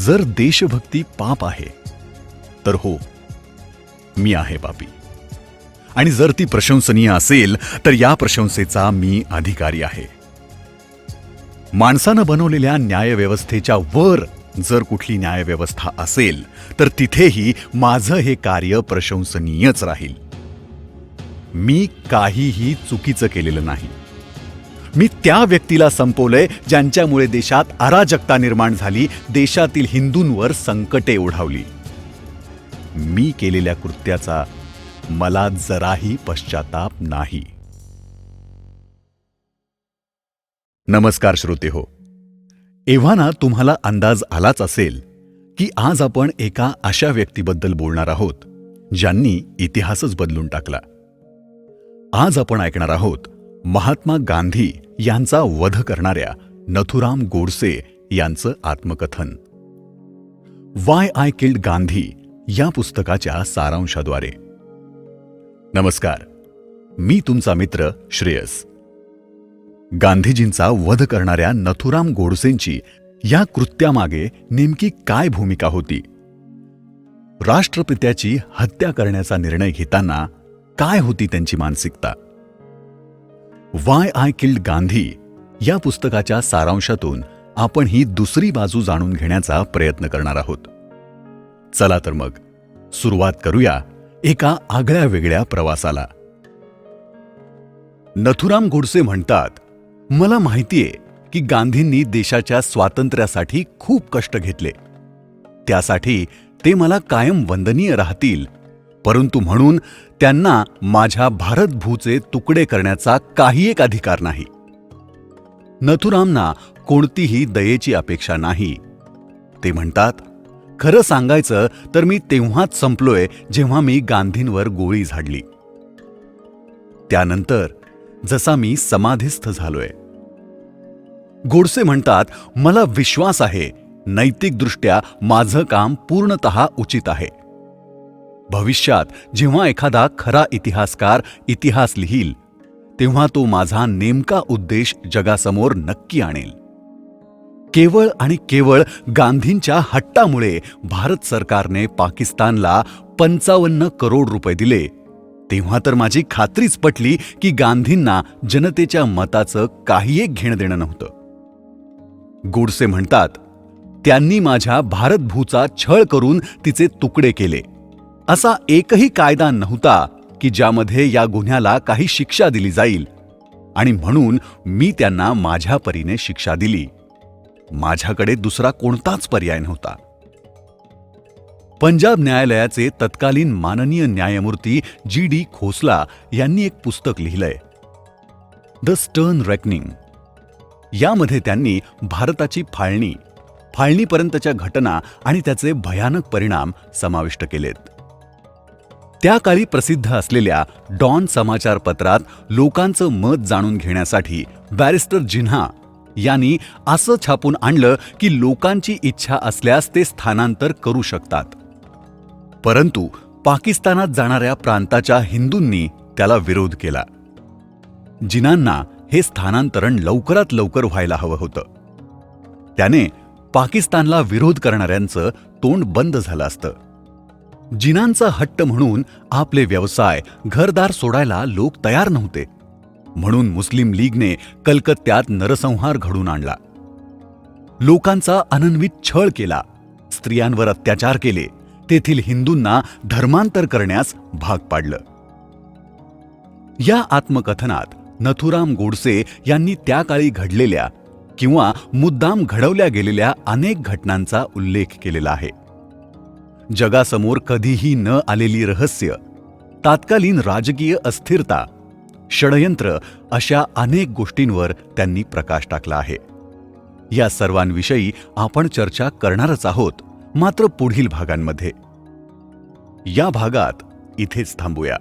जर देशभक्ती पाप आहे तर हो, मी आहे पापी. आणि जर ती प्रशंसनीय असेल तर या प्रशंसेचा मी अधिकारी आहे. माणसानं बनवलेल्या न्यायव्यवस्थेच्या वर जर कुठली न्यायव्यवस्था असेल तर तिथेही माझं हे कार्य प्रशंसनीयच राहील. मी काहीही चुकीचं केलेलं नाही. मी त्या व्यक्तीला संपवलंय ज्यांच्यामुळे देशात अराजकता निर्माण झाली, देशातील हिंदूंवर संकटे ओढावली. मी केलेल्या कृत्याचा मला जराही पश्चाताप नाही. नमस्कार श्रोते हो. एव्हाना तुम्हाला अंदाज आलाच असेल की आज आपण एका अशा व्यक्तीबद्दल बोलणार आहोत ज्यांनी इतिहासच बदलून टाकला. आज आपण ऐकणार आहोत महात्मा गांधी यांचा वध करणाऱ्या नथुराम गोडसे यांचं आत्मकथन. वाय आय किल्ड गांधी या पुस्तकाच्या सारांशाद्वारे. नमस्कार, मी तुमचा मित्र श्रेयस. गांधीजींचा वध करणाऱ्या नथुराम गोडसेंची या कृत्यामागे नेमकी काय भूमिका होती? राष्ट्रपित्याची हत्या करण्याचा निर्णय घेताना काय होती त्यांची मानसिकता? वाय आय किल्ड गांधी या पुस्तकाच्या सारांशातून आपण ही दुसरी बाजू जाणून घेण्याचा प्रयत्न करणार आहोत. चला तर मग सुरुवात करूया एका आगळ्या वेगळ्या प्रवासाला. नथुराम गोडसे म्हणतात, मला माहितीये की गांधींनी देशाच्या स्वातंत्र्यासाठी खूप कष्ट घेतले. त्यासाठी ते मला कायम वंदनीय राहतील, परंतु म्हणून त्यांना माझ्या भारतभूचे तुकडे करण्याचा काही एक अधिकार नाही. नथुरामना कोणतीही दयेची अपेक्षा नाही. ते म्हणतात, खरं सांगायचं तर मी तेव्हाच संपलोय जेव्हा मी गांधींवर गोळी झाडली. त्यानंतर जसा मी समाधिस्थ झालोय. गोडसे म्हणतात, मला विश्वास आहे नैतिकदृष्ट्या माझं काम पूर्णतः उचित आहे. भविष्यात जेव्हा एखादा खरा इतिहासकार इतिहास लिहील तेव्हा तो माझा नेमका उद्देश जगासमोर नक्की आणेल. केवळ आणि केवळ गांधींच्या हट्टामुळे भारत सरकारने पाकिस्तानला 55 करोड रुपये दिले तेव्हा तर माझी खात्रीच पटली की गांधींना जनतेच्या मताचं काही एक घेणं देणं नव्हतं. गोडसे म्हणतात, त्यांनी माझ्या भारतभूचा छळ करून तिचे तुकडे केले. असा एकही कायदा नव्हता की ज्यामध्ये या गुन्ह्याला काही शिक्षा दिली जाईल, आणि म्हणून मी त्यांना माझ्या परीने शिक्षा दिली. माझ्याकडे दुसरा कोणताच पर्याय नव्हता. पंजाब न्यायालयाचे तत्कालीन माननीय न्यायमूर्ती जी.डी. खोसला यांनी एक पुस्तक लिहिलंय, द स्टर्न रेकनिंग. यामध्ये त्यांनी भारताची फाळणीपर्यंतच्या घटना आणि त्याचे भयानक परिणाम समाविष्ट केलेत. त्या काळी प्रसिद्ध असलेल्या डॉन समाचारपत्रात लोकांचं मत जाणून घेण्यासाठी बॅरिस्टर जिन्हा यांनी असं छापून आणलं की लोकांची इच्छा असल्यास ते स्थानांतर करू शकतात. परंतु पाकिस्तानात जाणाऱ्या प्रांताच्या हिंदूंनी त्याला विरोध केला. जिन्हांना हे स्थानांतरण लवकरात लवकर व्हायला हवं होतं. त्याने पाकिस्तानला विरोध करणाऱ्यांचं तोंड बंद झालं असतं. जिन्हांचा हट्ट म्हणून आपले व्यवसाय घरदार सोडायला लोक तयार नव्हते. म्हणून मुस्लिम लीगने कलकत्त्यात नरसंहार घडून आणला. लोकांचा अनन्वित छळ केला, स्त्रियांवर अत्याचार केले, तेथील हिंदूंना धर्मांतर करण्यास भाग पाडलं. या आत्मकथनात नथुराम गोडसे यांनी त्या काळी घडलेल्या किंवा मुद्दाम घडवल्या गेलेल्या अनेक घटनांचा उल्लेख केलेला आहे. जगासमोर कधीही न आलेली रहस्य, तात्कालीन राजकीय अस्थिरता, षडयंत्र अशा अनेक गोष्टींवर त्यांनी प्रकाश टाकला आहे. या सर्वांविषयी आपण चर्चा करणारच आहोत, मात्र पुढील भागांमध्ये. या भागात इथेच थांबूया,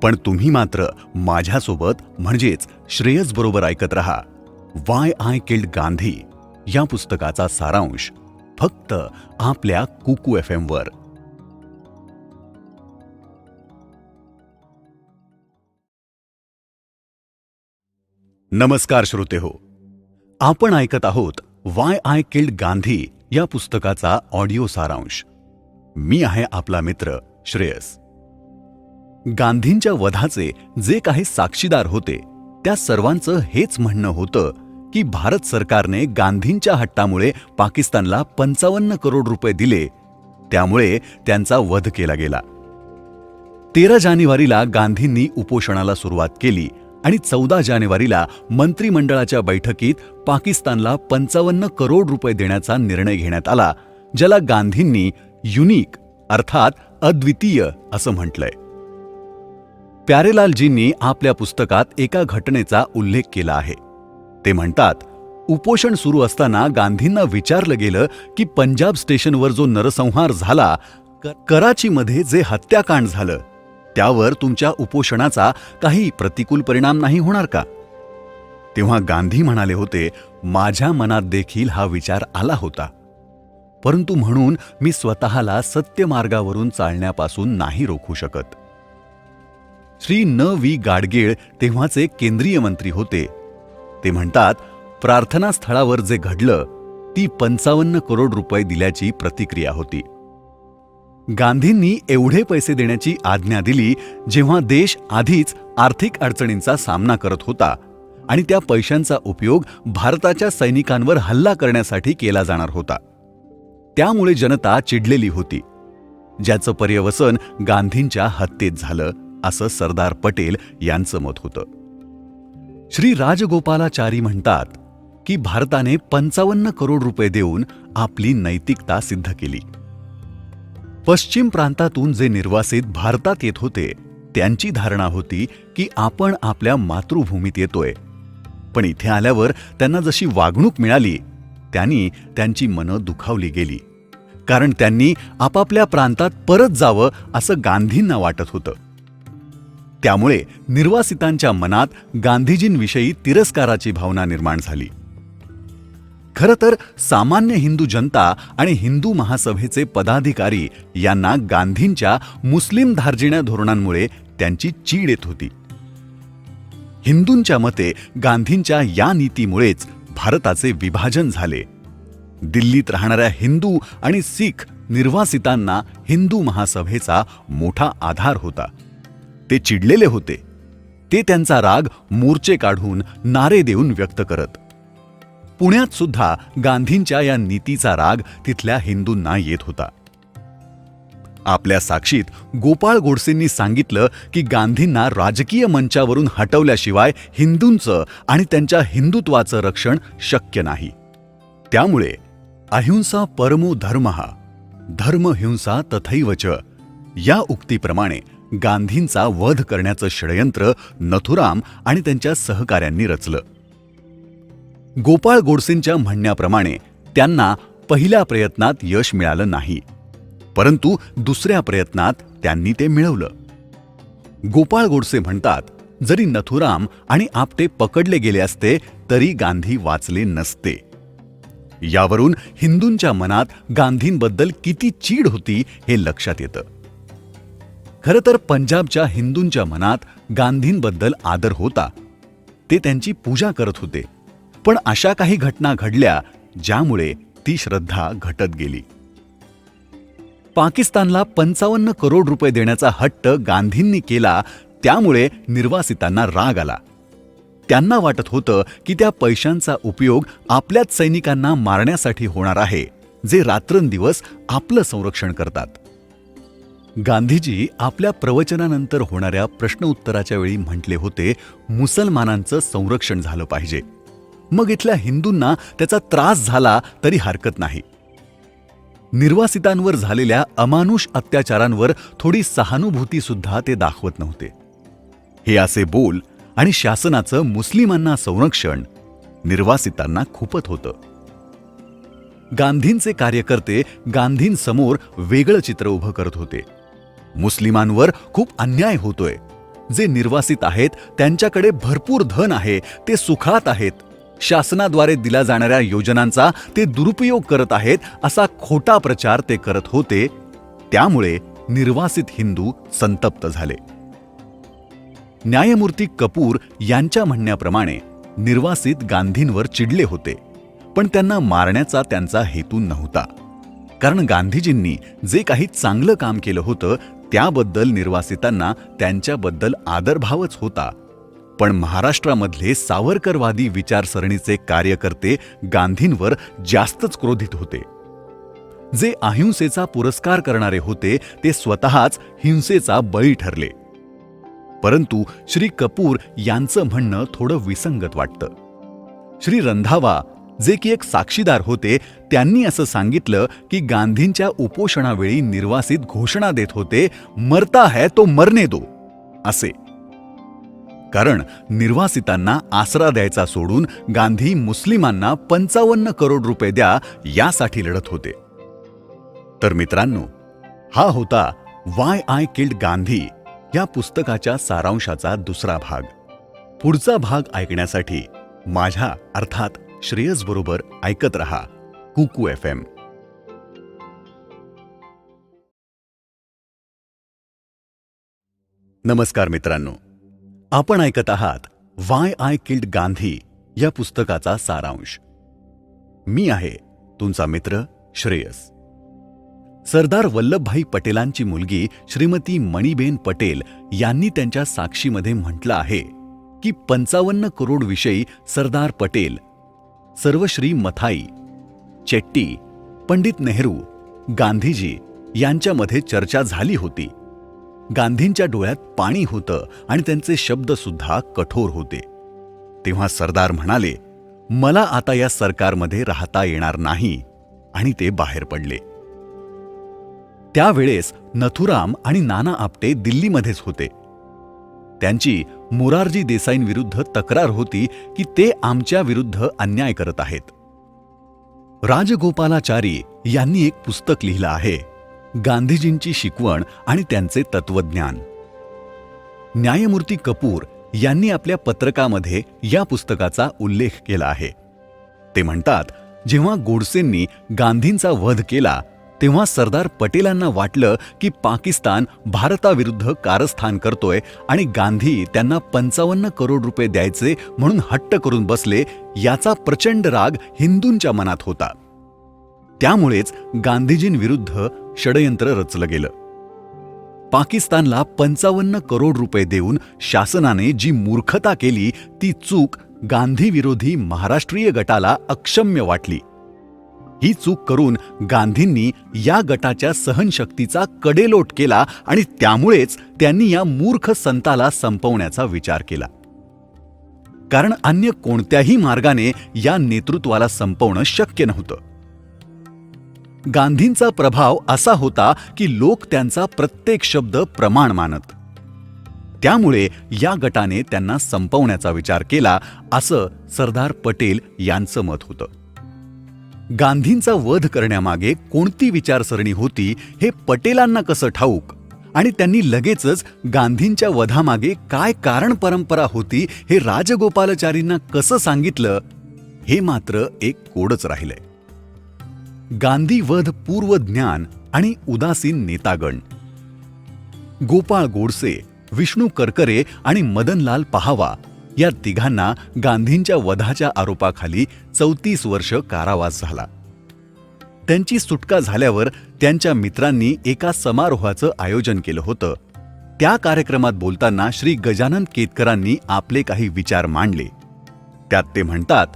पण तुम्ही मात्र माझ्यासोबत म्हणजेच श्रेयस बरोबर ऐकत रहा वाय आय किल्ड गांधी या पुस्तकाचा सारांश फक्त आपल्या कुकू FM वर. नमस्कार श्रोते हो, आपण ऐकत आहोत वाय आय किल्ड गांधी या पुस्तकाचा ऑडिओ सारांश. मी आहे आपला मित्र श्रेयस. गांधींच्या वधाचे जे काही साक्षीदार होते त्या सर्वांचं हेच म्हणणं होतं की भारत सरकारने गांधींच्या हट्टामुळे पाकिस्तानला 55 करोड रुपये दिले, त्यामुळे त्यांचा वध केला गेला. 13 जानेवारीला गांधींनी उपोषणाला सुरुवात केली आणि 14 जानेवारीला मंत्रिमंडळाच्या बैठकीत पाकिस्तानला 55 करोड रुपये देण्याचा निर्णय घेण्यात आला, ज्याला गांधींनी युनिक अर्थात अद्वितीय असं म्हटलंय. प्यारेलालजींनी आपल्या पुस्तकात एका घटनेचा उल्लेख केला आहे. ते म्हणतात, उपोषण सुरू असताना गांधींना विचारलं गेलं की पंजाब स्टेशनवर जो नरसंहार झाला, कराचीमध्ये जे हत्याकांड झालं, त्यावर तुमच्या उपोषणाचा काही प्रतिकूल परिणाम नाही होणार का? तेव्हा गांधी म्हणाले होते, माझ्या मनात देखील हा विचार आला होता, परंतु म्हणून मी स्वतःला सत्य मार्गावरून चालण्यापासून नाही रोखू शकत. श्री न वी गाडगीळ तेव्हाचे केंद्रीय मंत्री होते. ते म्हणतात, प्रार्थना स्थळावर जे घडलं ती 55 करोड रुपये दिल्याची प्रतिक्रिया होती. गांधींनी एवढे पैसे देण्याची आज्ञा दिली जेव्हा देश आधीच आर्थिक अडचणींचा सामना करत होता आणि त्या पैशांचा उपयोग भारताच्या सैनिकांवर हल्ला करण्यासाठी केला जाणार होता. त्यामुळे जनता चिडलेली होती, ज्याचं पर्यवसन गांधींच्या हत्येत झालं असं सरदार पटेल यांचं मत होतं. श्री राजगोपालाचारी म्हणतात की भारताने 55 करोड रुपये देऊन आपली नैतिकता सिद्ध केली. पश्चिम प्रांतातून जे निर्वासित भारतात येत होते त्यांची धारणा होती की आपण आपल्या मातृभूमीत येतोय, पण इथे आल्यावर त्यांना जशी वागणूक मिळाली त्यांनी त्यांची मनं दुखावली गेली, कारण त्यांनी आपापल्या प्रांतात परत जावं असं गांधींना वाटत होतं. त्यामुळे निर्वासितांच्या मनात गांधीजींविषयी तिरस्काराची भावना निर्माण झाली. खरं तर सामान्य हिंदू जनता आणि हिंदू महासभेचे पदाधिकारी यांना गांधींच्या मुस्लिम धार्जिण्या धोरणांमुळे त्यांची चीड येत होती. हिंदूंच्या मते गांधींच्या या नीतीमुळेच भारताचे विभाजन झाले. दिल्लीत राहणाऱ्या हिंदू आणि सिख निर्वासितांना हिंदू महासभेचा मोठा आधार होता. ते चिडलेले होते. ते त्यांचा राग मोर्चे काढून नारे देऊन व्यक्त करत. पुण्यात सुद्धा गांधींच्या या नीतीचा राग तिथल्या हिंदूंना येत होता. आपल्या साक्षीत गोपाळ गोडसेंनी सांगितलं की गांधींना राजकीय मंचावरून हटवल्याशिवाय हिंदूंचं आणि त्यांच्या हिंदुत्वाचं रक्षण शक्य नाही. त्यामुळे अहिंसा परमो धर्मः, धर्म हिंसा तथैव च या उक्तीप्रमाणे गांधींचा वध करण्याचं षडयंत्र नथुराम आणि त्यांच्या सहकाऱ्यांनी रचलं. गोपाळ गोडसेंच्या म्हणण्याप्रमाणे त्यांना पहिल्या प्रयत्नात यश मिळालं नाही, परंतु दुसऱ्या प्रयत्नात त्यांनी ते मिळवलं. गोपाळ गोडसे म्हणतात, जरी नथुराम आणि आपटे पकडले गेले असते तरी गांधी वाचले नसते. यावरून हिंदूंच्या मनात गांधींबद्दल किती चीड होती हे लक्षात येतं. खरं तर पंजाबच्या हिंदूंच्या मनात गांधींबद्दल आदर होता. ते त्यांची पूजा करत होते, पण अशा काही घटना घडल्या ज्यामुळे ती श्रद्धा घटत गेली. पाकिस्तानला 55 करोड रुपये देण्याचा हट्ट गांधींनी केला, त्यामुळे निर्वासितांना राग आला. त्यांना वाटत होतं की त्या पैशांचा उपयोग आपल्याच सैनिकांना मारण्यासाठी होणार आहे, जे रात्रंदिवस आपलं संरक्षण करतात. गांधीजी आपल्या प्रवचनानंतर होणाऱ्या प्रश्नोत्तराच्या वेळी म्हटले होते, मुसलमानांचं संरक्षण झालं पाहिजे, मग इथल्या हिंदूंना त्याचा त्रास झाला तरी हरकत नाही. निर्वासितांवर झालेल्या अमानुष अत्याचारांवर थोडी सहानुभूती सुद्धा ते दाखवत नव्हते. हे असे बोल आणि शासनाचं मुस्लिमांना संरक्षण निर्वासितांना खुपत होतं. गांधींचे कार्यकर्ते गांधींसमोर वेगळं चित्र उभं करत होते. मुस्लिमांवर खूप अन्याय होतोय. जे निर्वासित आहेत त्यांच्याकडे भरपूर धन आहे, ते सुखात आहेत. शासनाद्वारे दिल्या जाणाऱ्या योजनांचा ते दुरुपयोग करत आहेत असा खोटा प्रचार ते करत होते. त्यामुळे निर्वासित हिंदू संतप्त झाले. न्यायमूर्ती कपूर यांच्या म्हणण्याप्रमाणे निर्वासित गांधींवर चिडले होते, पण त्यांना मारण्याचा त्यांचा हेतू नव्हता. कारण गांधीजींनी जे काही चांगलं काम केलं होतं त्याबद्दल निर्वासितांना त्यांच्याबद्दल आदरभावच होता. पण महाराष्ट्रामधले सावरकरवादी विचारसरणीचे कार्यकर्ते गांधींवर जास्तच क्रोधित होते. जे अहिंसेचा पुरस्कार करणारे होते ते स्वतःच हिंसेचा बळी ठरले. परंतु श्री कपूर यांचं म्हणणं थोडं विसंगत वाटतं. श्री रंधावा, जे की एक साक्षीदार होते, त्यांनी असं सांगितलं की गांधींच्या उपोषणावेळी निर्वासित घोषणा देत होते, मरता है तो मरने दो असे. कारण निर्वासितांना आसरा द्यायचा सोडून गांधी मुस्लिमांना 55 करोड रुपये द्या यासाठी लढत होते. तर मित्रांनो, हा होता वाय आय किल्ड गांधी या पुस्तकाच्या सारांशाचा दुसरा भाग. पुढचा भाग ऐकण्यासाठी माझ्या अर्थात श्रेयस बरोबर ऐकत रहा कुकू FM. नमस्कार मित्रांनो, आपण ऐकत आहात वाय आय किल्ड गांधी या पुस्तकाचा सारांश. मी आहे तुमचा मित्र श्रेयस. सरदार वल्लभभाई पटेलांची मुलगी श्रीमती मणीबेन पटेल यांनी त्यांच्या साक्षीमध्ये म्हटलं आहे की 55 करोड विषयी सरदार पटेल, सर्वश्री मथाई, चेट्टी, पंडित नेहरू, गांधीजी यांच्यामध्ये चर्चा झाली होती. गांधींच्या डोळ्यात पाणी होतं आणि त्यांचे शब्द सुद्धा कठोर होते. तेव्हा सरदार म्हणाले, मला आता या सरकारमध्ये राहता येणार नाही, आणि ते बाहेर पडले. त्यावेळेस नथुराम आणि नाना आपटे दिल्लीमध्येच होते. त्यांची मोरारजी देसाईंविरुद्ध तक्रार होती की ते आमच्या विरुद्ध अन्याय करत आहेत. राजगोपालाचारी यांनी एक पुस्तक लिहिलं आहे, गांधीजींची शिकवण आणि त्यांचे तत्वज्ञान. न्यायमूर्ती कपूर यांनी आपल्या पत्रकामध्ये या पुस्तकाचा उल्लेख केला आहे. ते म्हणतात, जेव्हा गोडसेंनी गांधींचा वध केला तेव्हा सरदार पटेलांना वाटलं की पाकिस्तान भारताविरुद्ध कारस्थान करतोय आणि गांधी त्यांना 55 करोड रुपये द्यायचे म्हणून हट्ट करून बसले. याचा प्रचंड राग हिंदूंच्या मनात होता. त्यामुळेच गांधीजींविरुद्ध षडयंत्र रचलं गेलं. पाकिस्तानला 55 करोड रुपये देऊन शासनाने जी मूर्खता केली ती चूक गांधी विरोधी महाराष्ट्रीय गटाला अक्षम्य वाटली. ही चूक करून गांधींनी या गटाच्या सहनशक्तीचा कडेलोट केला आणि त्यामुळेच त्यांनी या मूर्ख संताला संपवण्याचा विचार केला. कारण अन्य कोणत्याही मार्गाने या नेतृत्वाला संपवणं शक्य नव्हतं. गांधींचा प्रभाव असा होता की लोक त्यांचा प्रत्येक शब्द प्रमाण मानत. त्यामुळे या गटाने त्यांना संपवण्याचा विचार केला, असं सरदार पटेल यांचं मत होतं. गांधींचा वध करण्यामागे कोणती विचारसरणी होती हे पटेलांना कसं ठाऊक, आणि त्यांनी लगेचच गांधींच्या वधामागे काय कारण परंपरा होती हे राजगोपालाचारींना कसं सांगितलं, हे मात्र एक कोडच राहिलंय. गांधी वध पूर्व ज्ञान आणि उदासीन नेतागण. गोपाळ गोडसे, विष्णू करकरे आणि मदनलाल पाहावा या तिघांना गांधींच्या वधाच्या आरोपाखाली 34 वर्ष कारावास झाला. त्यांची सुटका झाल्यावर त्यांच्या मित्रांनी एका समारोहाचं आयोजन केलं होतं. त्या कार्यक्रमात बोलताना श्री गजानन केतकरांनी आपले काही विचार मांडले. त्यात ते म्हणतात,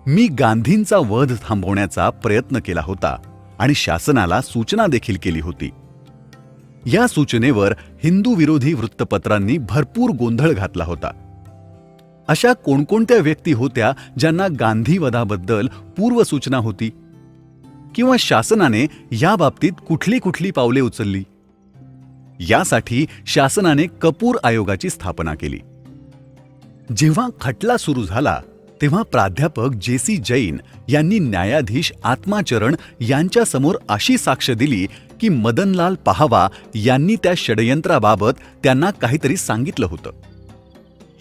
मी गांधींचा वध थांबवण्याचा प्रयत्न केला होता आणि शासनाला सूचना देखील केली होती. या सूचनेवर हिंदू विरोधी वृत्तपत्रांनी भरपूर गोंधळ घातला होता. अशा कोणकोणत्या व्यक्ती होत्या ज्यांना गांधीवधाबद्दल पूर्वसूचना होती, किंवा शासनाने या बाबतीत कुठली कुठली पावले उचलली? यासाठी शासनाने कपूर आयोगाची स्थापना केली. जेव्हा खटला सुरू झाला तेव्हा प्राध्यापक JC जैन यांनी न्यायाधीश आत्माचरण यांच्यासमोर अशी साक्ष दिली की मदनलाल पाहावा यांनी त्या षडयंत्राबाबत त्यांना काहीतरी सांगितलं होतं.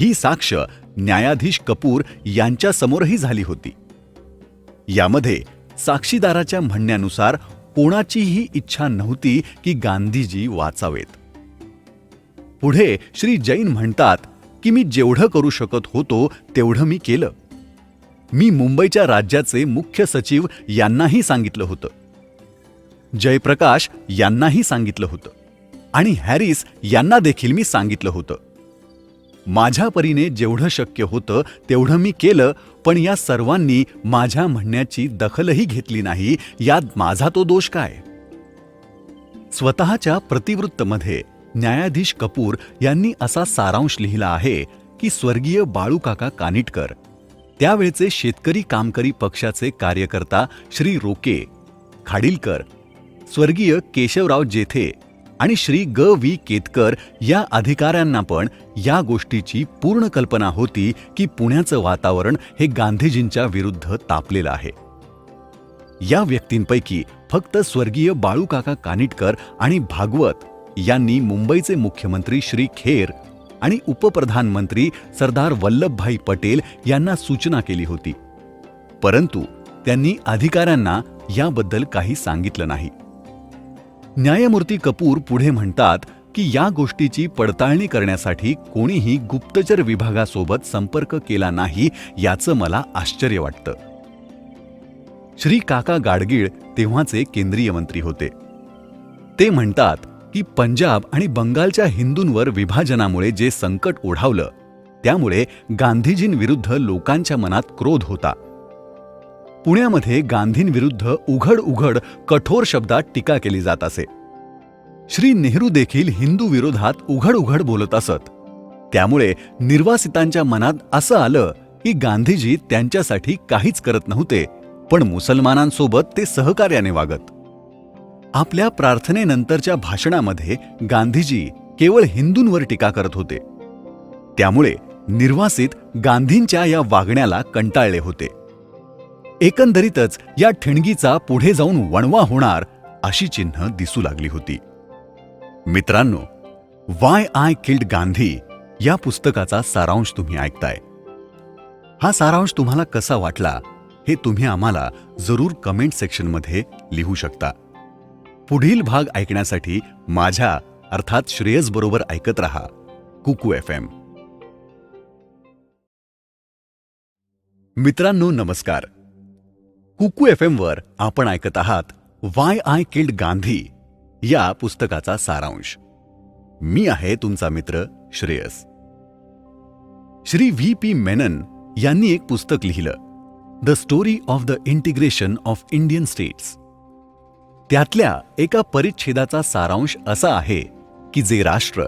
ही साक्ष न्यायाधीश कपूर यांच्यासमोरही झाली होती. यामध्ये साक्षीदाराच्या म्हणण्यानुसार कोणाचीही इच्छा नव्हती की गांधीजी वाचावेत. पुढे श्री जैन म्हणतात की मी जेवढं करू शकत होतो तेवढं मी केलं. मी मुंबईच्या राज्याचे मुख्य सचिव यांनाही सांगितलं होतं, जयप्रकाश यांनाही सांगितलं होतं आणि हॅरिस यांना देखील मी सांगितलं होतं. माझ्या परीने जेवढं शक्य होतं तेवढं मी केलं, पण या सर्वांनी माझ्या म्हणण्याची दखलही घेतली नाही. यात माझा तो दोष काय? स्वतःच्या प्रतिवृत्तमध्ये न्यायाधीश कपूर यांनी असा सारांश लिहिला आहे की स्वर्गीय बाळूकाका कानिटकर, त्यावेळचे शेतकरी कामकरी पक्षाचे कार्यकर्ता श्री रोके, खाडीलकर, स्वर्गीय केशवराव जेथे आणि श्री ग व्ही केतकर या अधिकाऱ्यांना पण या गोष्टीची पूर्ण कल्पना होती की पुण्याचं वातावरण हे गांधीजींच्या विरुद्ध तापलेलं आहे. या व्यक्तींपैकी फक्त स्वर्गीय बाळूकाका कानिटकर आणि भागवत यांनी मुंबईचे मुख्यमंत्री श्री खेर आणि उपप्रधानमंत्री सरदार वल्लभभाई पटेल यांना सूचना केली होती, परंतु त्यांनी अधिकाऱ्यांना याबद्दल काही सांगितलं नाही. न्यायमूर्ती कपूर पुढे म्हणतात की या गोष्टीची पडताळणी करण्यासाठी कोणीही गुप्तचर विभागासोबत संपर्क केला नाही याचं मला आश्चर्य वाटतं. श्री काका गाडगीळ तेव्हाचे केंद्रीय मंत्री होते. ते म्हणतात की पंजाब आणि बंगालच्या हिंदूंवर विभाजनामुळे जे संकट ओढावलं त्यामुळे गांधीजींविरुद्ध लोकांच्या मनात क्रोध होता. पुण्यामध्ये गांधींविरुद्ध उघड कठोर शब्दात टीका केली जात असे. श्री नेहरू देखील हिंदू विरोधात उघड बोलत असत. त्यामुळे निर्वासितांच्या मनात असं आलं की गांधीजी त्यांच्यासाठी काहीच करत नव्हते, पण मुसलमानांसोबत ते सहकार्याने वागत. आपल्या प्रार्थनेनंतरच्या भाषणामध्ये गांधीजी केवळ हिंदूंवर टीका करत होते. त्यामुळे निर्वासित गांधींच्या या वागण्याला कंटाळले होते. एकंदरीतच या ठिणगीचा पुढे जाऊन वणवा होणार अशी चिन्ह दिसू लागली होती. मित्रांनो, वाय आय किल्ड गांधी या पुस्तकाचा सारांश तुम्ही ऐकताय. हा सारांश तुम्हाला कसा वाटला हे तुम्ही आम्हाला जरूर कमेंट सेक्शनमध्ये लिहू शकता. पुढील भाग ऐकण्यासाठी माझ्या अर्थात श्रेयस बरोबर ऐकत रहा कुकू FM. मित्रांनो नमस्कार. कुकू FM वर आपण ऐकत आहात वाय आय किल्ड गांधी या पुस्तकाचा सारांश. मी आहे तुमचा मित्र श्रेयस. श्री V.P. मेनन यांनी एक पुस्तक लिहिलं, the story of the integration of Indian states. त्यातल्या एका परिच्छेदाचा सारांश असा आहे की जे राष्ट्र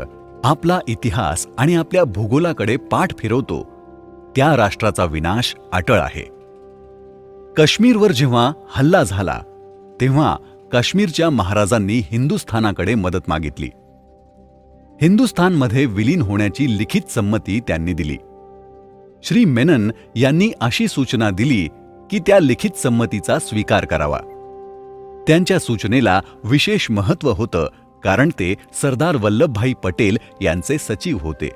आपला इतिहास आणि आपल्या भूगोलाकडे पाठ फिरवतो त्या राष्ट्राचा विनाश अटळ आहे. काश्मीरवर जेव्हा हल्ला झाला तेव्हा काश्मीरच्या महाराजांनी हिंदुस्थानाकडे मदत मागितली. हिंदुस्थानमध्ये विलीन होण्याची लिखित संमती त्यांनी दिली. श्री मेनन यांनी अशी सूचना दिली की त्या लिखित संमतीचा स्वीकार करावा. त्यांच्या सूचनेला विशेष महत्त्व होतं कारण ते सरदार वल्लभभाई पटेल यांचे सचिव होते.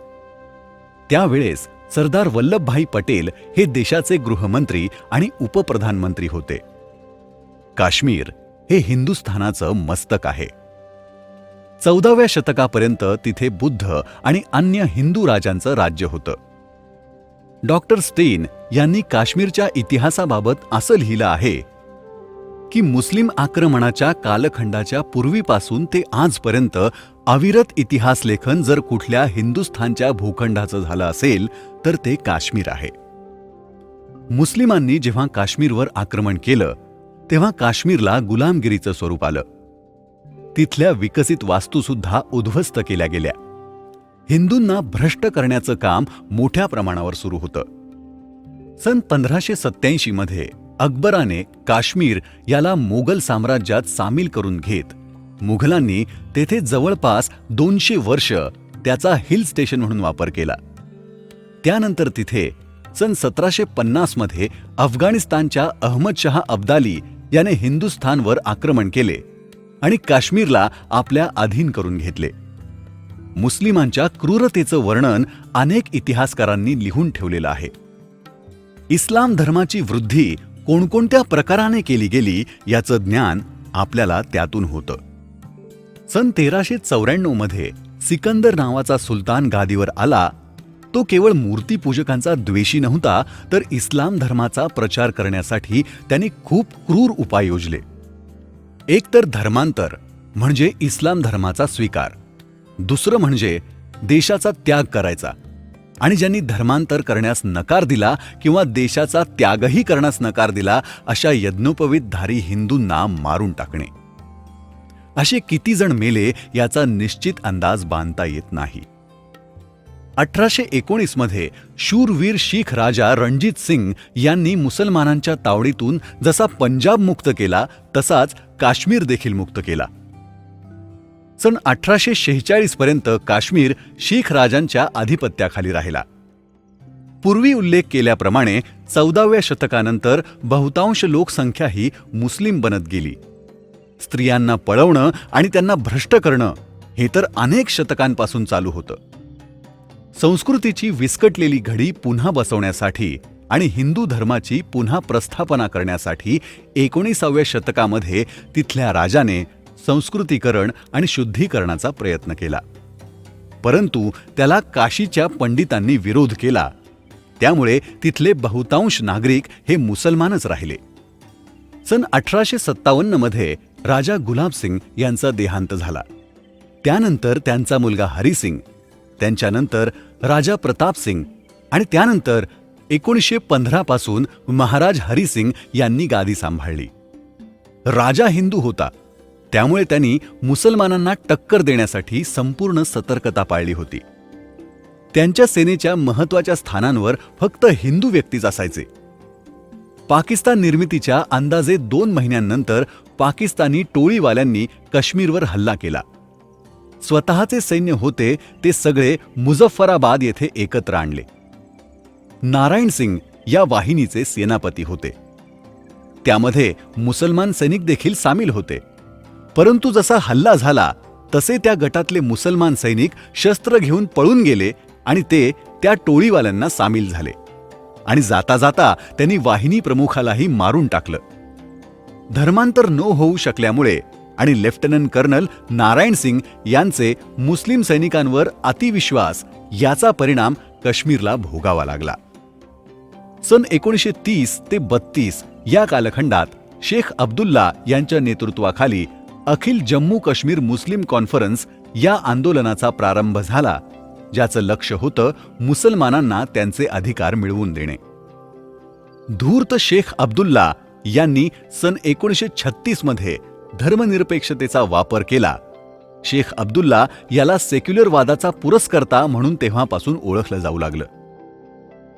त्यावेळेस सरदार वल्लभभाई पटेल हे देशाचे गृहमंत्री आणि उपप्रधानमंत्री होते. काश्मीर हे हिंदुस्थानाचं मस्तक आहे. 14व्या शतकापर्यंत तिथे बुद्ध आणि अन्य हिंदू राजांचं राज्य होतं. डॉक्टर स्टेन यांनी काश्मीरच्या इतिहासाबाबत असं लिहिलं आहे की मुस्लिम आक्रमणाच्या कालखंडाच्या पूर्वीपासून ते आजपर्यंत अविरत इतिहास लेखन जर कुठल्या हिंदुस्थानच्या भूखंडाचं झालं असेल तर ते काश्मीर आहे. मुस्लिमांनी जेव्हा काश्मीरवर आक्रमण केलं तेव्हा काश्मीरला गुलामगिरीचं स्वरूप आलं. तिथल्या विकसित वास्तूसुद्धा उद्ध्वस्त केल्या गेल्या. हिंदूंना भ्रष्ट करण्याचं काम मोठ्या प्रमाणावर सुरू होतं. सन 1587 मध्ये अकबराने काश्मीर याला मोगल साम्राज्यात सामील करून घेत मुघलांनी तेथे जवळपास 200 वर्ष त्याचा हिल स्टेशन म्हणून वापर केला. त्यानंतर तिथे सन 1750 मध्ये अफगाणिस्तानच्या अहमदशहा अब्दाली याने हिंदुस्थानवर आक्रमण केले आणि काश्मीरला आपल्या अधीन करून घेतले. मुस्लिमांच्या क्रूरतेचं वर्णन अनेक इतिहासकारांनी लिहून ठेवलेलं आहे. इस्लाम धर्माची वृद्धी कोणकोणत्या प्रकाराने केली गेली याचं ज्ञान आपल्याला त्यातून होतं. सन 1394 मध्ये सिकंदर नावाचा सुलतान गादीवर आला तो केवळ मूर्तीपूजकांचा द्वेषी नव्हता, तर इस्लाम धर्माचा प्रचार करण्यासाठी त्याने खूप क्रूर उपाय योजले. एक तर धर्मांतर म्हणजे इस्लाम धर्माचा स्वीकार, दुसरं म्हणजे देशाचा त्याग करायचा, आणि ज्यांनी धर्मांतर करण्यास नकार दिला किंवा देशाचा त्यागही करण्यास नकार दिला अशा यज्ञोपवीतधारी हिंदूंना मारून टाकणे. असे किती जण मेले याचा निश्चित अंदाज बांधता येत नाही. 1819 मध्ये शूरवीर शीख राजा रणजित सिंग यांनी मुसलमानांच्या तावडीतून जसा पंजाब मुक्त केला तसाच काश्मीर देखील मुक्त केला. सन 1846 पर्यंत काश्मीर शीख राजांच्या अधिपत्याखाली राहिला. पूर्वी उल्लेख केल्याप्रमाणे 14व्या शतकानंतर बहुतांश लोकसंख्या ही मुस्लिम बनत गेली. स्त्रियांना पळवणं आणि त्यांना भ्रष्ट करणं हे तर अनेक शतकांपासून चालू होतं. संस्कृतीची विस्कटलेली घडी पुन्हा बसवण्यासाठी आणि हिंदू धर्माची पुन्हा प्रस्थापना करण्यासाठी 19व्या शतकामध्ये तिथल्या राजाने संस्कृतीकरण आणि शुद्धीकरणाचा प्रयत्न केला. परंतु त्याला काशीच्या पंडितांनी विरोध केला. त्यामुळे तिथले बहुतांश नागरिक हे मुसलमानच राहिले. सन 1857 मध्ये राजा गुलाब सिंग यांचा देहांत झाला. त्यानंतर त्यांचा मुलगा हरिसिंग, त्यांच्यानंतर राजा प्रताप सिंग आणि त्यानंतर 1915 पासून महाराज हरिसिंग यांनी गादी सांभाळली. राजा हिंदू होता, त्यामुळे त्यांनी मुसलमानांना टक्कर देण्यासाठी संपूर्ण सतर्कता पाळली होती. त्यांच्या सेनेच्या महत्त्वाच्या स्थानांवर फक्त हिंदू व्यक्तीच असायचे. पाकिस्तान निर्मितीच्या अंदाजे 2 महिन्यांनंतर पाकिस्तानी टोळीवाल्यांनी काश्मीरवर हल्ला केला. स्वतःचे सैन्य होते ते सगळे मुझफ्फराबाद येथे एकत्र आणले. नारायण सिंग या वाहिनीचे सेनापती होते. त्यामध्ये मुसलमान सैनिक देखील सामील होते. परंतु जसा हल्ला झाला तसे त्या गटातले मुसलमान सैनिक शस्त्र घेऊन पळून गेले आणि ते त्या टोळीवाल्यांना सामील झाले आणि जाता जाता त्यांनी वाहिनी प्रमुखालाही मारून टाकलं. धर्मांतर न होऊ शकल्यामुळे आणि लेफ्टनंट कर्नल नारायण सिंग यांचे मुस्लिम सैनिकांवर अतिविश्वास याचा परिणाम काश्मीरला भोगावा लागला. सन 1930 ते 32 या कालखंडात शेख अब्दुल्ला यांच्या नेतृत्वाखाली अखिल जम्मू काश्मीर मुस्लिम कॉन्फरन्स या आंदोलनाचा प्रारंभ झाला, ज्याचं लक्ष होतं मुसलमानांना त्यांचे अधिकार मिळवून देणे. धूर्त शेख अब्दुल्ला यांनी सन 1936 मध्ये धर्मनिरपेक्षतेचा वापर केला. शेख अब्दुल्ला याला सेक्युलरवादाचा पुरस्कर्ता म्हणून तेव्हापासून ओळखलं जाऊ लागलं.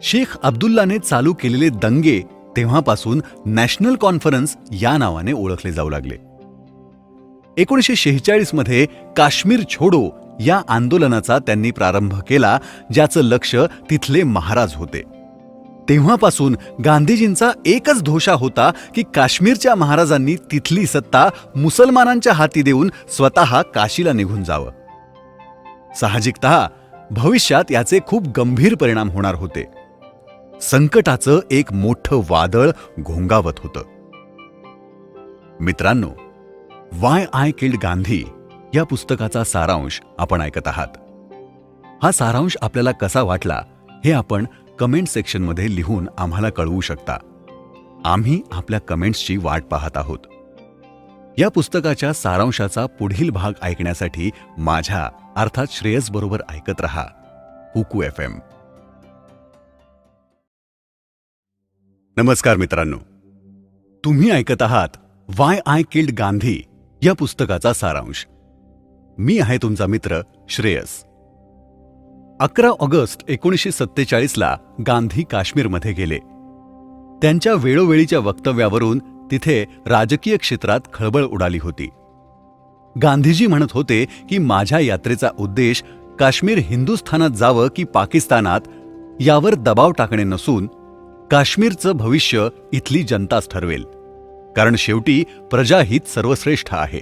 शेख अब्दुल्लाने चालू केलेले दंगे तेव्हापासून नॅशनल कॉन्फरन्स या नावाने ओळखले जाऊ लागले. 1946 मध्ये काश्मीर छोडो या आंदोलनाचा त्यांनी प्रारंभ केला, ज्याचं लक्ष तिथले महाराज होते. तेव्हापासून गांधीजींचा एकच धोशा होता की काश्मीरच्या महाराजांनी तिथली सत्ता मुसलमानांच्या हाती देऊन स्वतः काशीला निघून जावं. साहजिकतः भविष्यात याचे खूप गंभीर परिणाम होणार होते. संकटाचं एक मोठं वादळ घोंगावत होतं. मित्रांनो, वाय आय किल्ड गांधी या पुस्तकाचा सारांश आपण ऐकत आहात. हा सारांश आपल्याला कसा वाटला हे आपण कमेंट सेक्शनमध्ये लिहून आम्हाला कळवू शकता. आम्ही आपल्या कमेंट्सची वाट पाहत आहोत. या पुस्तकाच्या सारांशाचा पुढील भाग ऐकण्यासाठी माझ्या अर्थात श्रेयस बरोबर ऐकत रहा कुकू FM. नमस्कार मित्रांनो, तुम्ही ऐकत आहात वाय आय किल्ड गांधी या पुस्तकाचा सारांश. मी आहे तुमचा मित्र श्रेयस. 11 ऑगस्ट 1947ला गांधी काश्मीरमध्ये गेले. त्यांच्या वेळोवेळीच्या वक्तव्यावरून तिथे राजकीय क्षेत्रात खळबळ उडाली होती. गांधीजी म्हणत होते की माझ्या यात्रेचा उद्देश काश्मीर हिंदुस्थानात जावं की पाकिस्तानात यावर दबाव टाकणे नसून काश्मीरचं भविष्य इथली जनताच ठरवेल, कारण शेवटी प्रजाहित सर्वश्रेष्ठ आहे.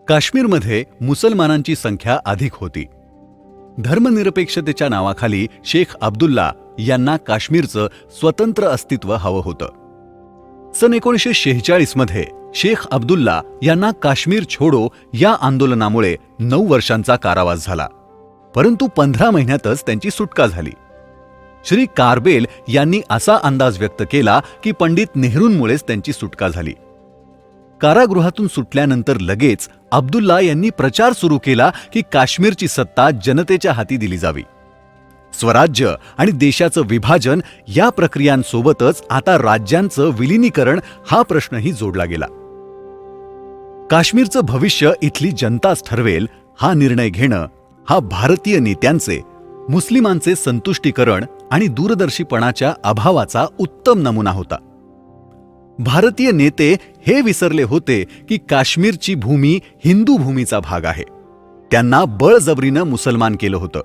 काश्मीरमध्ये मुसलमानांची संख्या अधिक होती. धर्मनिरपेक्षतेच्या नावाखाली शेख अब्दुल्ला यांना काश्मीरचं स्वतंत्र अस्तित्व हवं होतं. सन 1946 मध्ये शेख अब्दुल्ला यांना काश्मीर छोडो या आंदोलनामुळे 9 वर्षांचा कारावास झाला. परंतु 15 महिन्यातच त्यांची सुटका झाली. श्री कारबेल यांनी असा अंदाज व्यक्त केला की पंडित नेहरूंमुळेच त्यांची सुटका झाली. कारागृहातून सुटल्यानंतर लगेच अब्दुल्ला यांनी प्रचार सुरू केला की काश्मीरची सत्ता जनतेच्या हाती दिली जावी. स्वराज्य आणि देशाचं विभाजन या प्रक्रियांसोबतच आता राज्यांचं विलिनीकरण हा प्रश्नही जोडला गेला. काश्मीरचं भविष्य इथली जनताच ठरवेल हा निर्णय घेणं हा भारतीय नेत्यांचे, मुस्लिमांचे संतुष्टीकरण आणि दूरदर्शीपणाच्या अभावाचा उत्तम नमुना होता. भारतीय नेते हे विसरले होते की काश्मीरची भूमी हिंदू भूमीचा भाग आहे. त्यांना बळजबरीनं मुसलमान केलं होतं.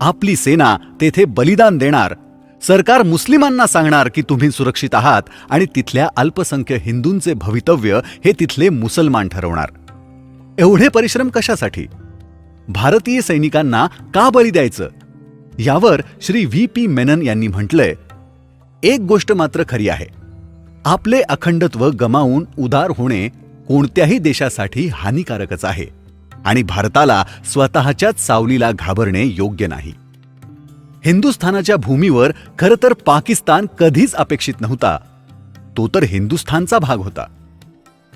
आपली सेना तेथे बलिदान देणार, सरकार मुस्लिमांना सांगणार की तुम्ही सुरक्षित आहात आणि तिथल्या अल्पसंख्य हिंदूंचे भवितव्य हे तिथले मुसलमान ठरवणार. एवढे परिश्रम कशासाठी? भारतीय सैनिकांना का बळी द्यायचं? यावर श्री व्ही.पी. मेनन यांनी म्हटलंय, एक गोष्ट मात्र खरी आहे, आपले अखंडत्व गमावून उदार होणे कोणत्याही देशासाठी हानिकारकच आहे आणि भारताला स्वतःच्याच सावलीला घाबरणे योग्य नाही. हिंदुस्थानाच्या भूमीवर खरं तर पाकिस्तान कधीच अपेक्षित नव्हता. तो तर हिंदुस्थानचा भाग होता.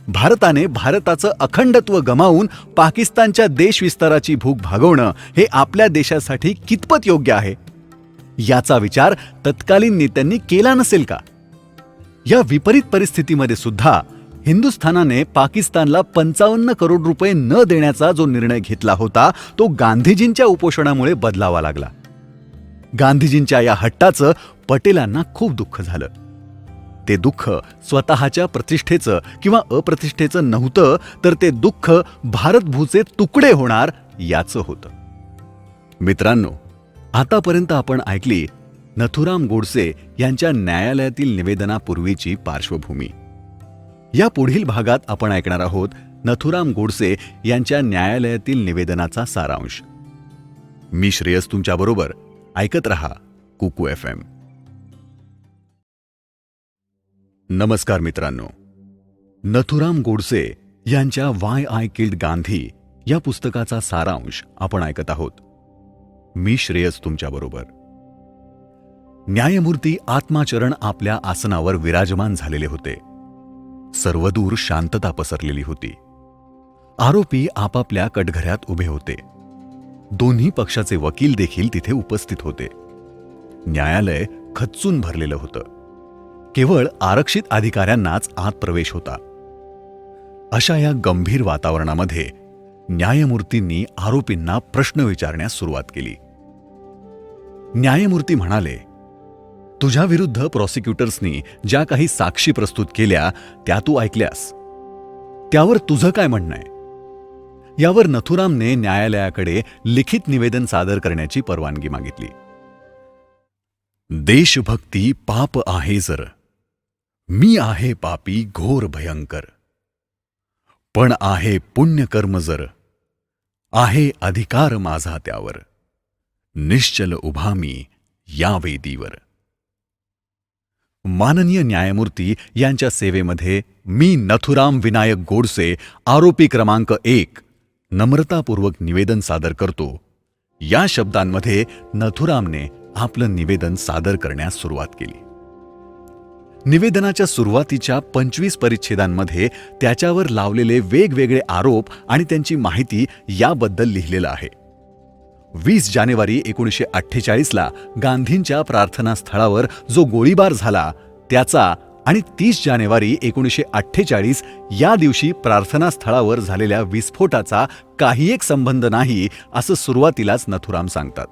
भारताने भारताचं अखंडत्व गमावून पाकिस्तानच्या देशविस्ताराची भूक भागवणं हे आपल्या देशासाठी कितपत योग्य आहे, याचा विचार तत्कालीन नेत्यांनी केला नसेल का? या विपरीत परिस्थितीमध्ये सुद्धा हिंदुस्थानाने पाकिस्तानला 55 करोड रुपये न देण्याचा जो निर्णय घेतला होता तो गांधीजींच्या उपोषणामुळे बदलावा लागला. गांधीजींच्या या हट्टाचं पटेलांना खूप दुःख झालं. ते दुःख स्वतःच्या प्रतिष्ठेचं किंवा अप्रतिष्ठेचं नव्हतं, तर ते दुःख भारतभूचे तुकडे होणार याचं होतं. मित्रांनो, आतापर्यंत आपण ऐकली नथुराम गोडसे यांच्या न्यायालयातील निवेदनापूर्वीची पार्श्वभूमी. या पुढील भागात आपण ऐकणार आहोत नथुराम गोडसे यांच्या न्यायालयातील निवेदनाचा सारांश. मी श्रेयस तुमच्याबरोबर. ऐकत रहा कुकू FM. नमस्कार मित्रांनो, नथुराम गोडसे यांच्या वाय आय किल्ड गांधी या पुस्तकाचा सारांश आपण ऐकत आहोत. मी श्रेयस तुमच्याबरोबर. न्यायमूर्ती आत्माचरण आपल्या आसनावर विराजमान झालेले होते. सर्वदूर शांतता पसरलेली होती. आरोपी आपापल्या कटघऱ्यात उभे होते. दोन्ही पक्षाचे वकील देखील तिथे उपस्थित होते. न्यायालय खच्चून भरलेलं होतं. केवळ आरक्षित अधिकाऱ्यांनाच आत प्रवेश होता. अशा या गंभीर वातावरणामध्ये न्यायमूर्तींनी आरोपींना प्रश्न विचारण्यास सुरुवात केली. न्यायमूर्ती म्हणाले, तुझ्या विरुद्ध प्रॉसिक्युटर्सनी ज्या काही साक्षी प्रस्तुत केल्या त्या तू ऐकल्यास. त्यावर तुझं काय म्हणणं आहे? यावर नथुरामने न्यायालयाकडे लिखित निवेदन सादर करण्याची परवानगी मागितली. देशभक्ती पाप आहे जर, मी आहे पापी घोर भयंकर, पण आहे पुण्यकर्म जर, आहे अधिकार माझा त्यावर, निश्चल उभा मी या वेदीवर. माननीय न्यायमूर्ती यांच्या सेवेमध्ये मी नथुराम विनायक गोडसे आरोपी क्रमांक 1 नम्रतापूर्वक निवेदन सादर करतो. या शब्दांमध्ये नथुरामने आपलं निवेदन सादर करण्यास सुरुवात केली. निवेदनाच्या सुरुवातीच्या 25 परिच्छेदांमध्ये त्याच्यावर लावलेले वेगवेगळे आरोप आणि त्यांची माहिती याबद्दल लिहिलेलं आहे. 20 जानेवारी 1948ला गांधींच्या प्रार्थनास्थळावर जो गोळीबार झाला त्याचा आणि 30 जानेवारी 1948 या दिवशी प्रार्थनास्थळावर झालेल्या विस्फोटाचा काही एक संबंध नाही असं सुरुवातीलाच नथुराम सांगतात.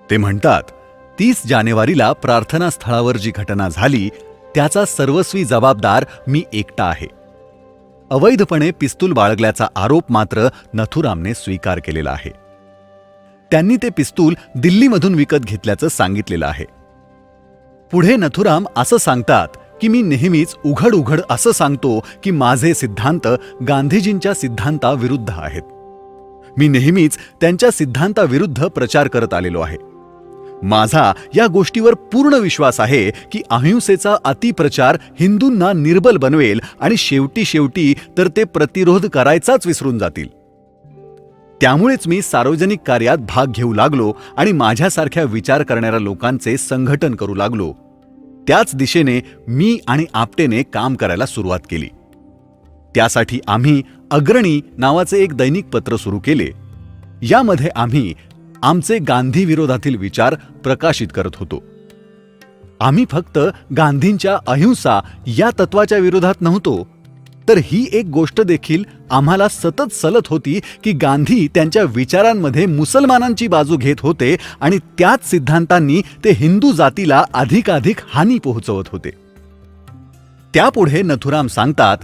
ते म्हणतात, 30 जानेवारीला प्रार्थनास्थळावर जी घटना झाली त्याचा सर्वस्वी जबाबदार मी एकटा आहे. अवैधपणे पिस्तूल बाळगल्याचा आरोप मात्र नथुरामने स्वीकार केलेला आहे. त्यांनी ते पिस्तूल दिल्लीमधून विकत घेतल्याचं सांगितलेलं आहे. पुढे नथुराम असं सांगतात की मी नेहमीच उघड उघड असं सांगतो की माझे सिद्धांत गांधीजींच्या सिद्धांताविरुद्ध आहेत. मी नेहमीच त्यांच्या सिद्धांताविरुद्ध प्रचार करत आलेलो आहे. माझा या गोष्टीवर पूर्ण विश्वास आहे की अहिंसेचा अतिप्रचार हिंदूंना निर्बल बनवेल आणि शेवटी तर ते प्रतिरोध करायचाच विसरून जातील. त्यामुळेच मी सार्वजनिक कार्यात भाग घेऊ लागलो आणि माझ्यासारख्या विचार करणाऱ्या लोकांचे संघटन करू लागलो. त्याच दिशेने मी आणि आपटेने काम करायला सुरुवात केली. त्यासाठी आम्ही अग्रणी नावाचे एक दैनिक पत्र सुरू केले. यामध्ये आम्ही आमचे गांधी विरोधातील विचार प्रकाशित करत होतो. आम्ही फक्त गांधींच्या अहिंसा या तत्वाच्या विरोधात नव्हतो, तर ही एक गोष्ट देखील आम्हाला सतत सलत होती की गांधी त्यांच्या विचारांमध्ये मुसलमानांची बाजू घेत होते आणि त्याच सिद्धांतांनी ते हिंदू जातीला अधिकाधिक हानी पोहोचवत होते. त्यापुढे नथुराम सांगतात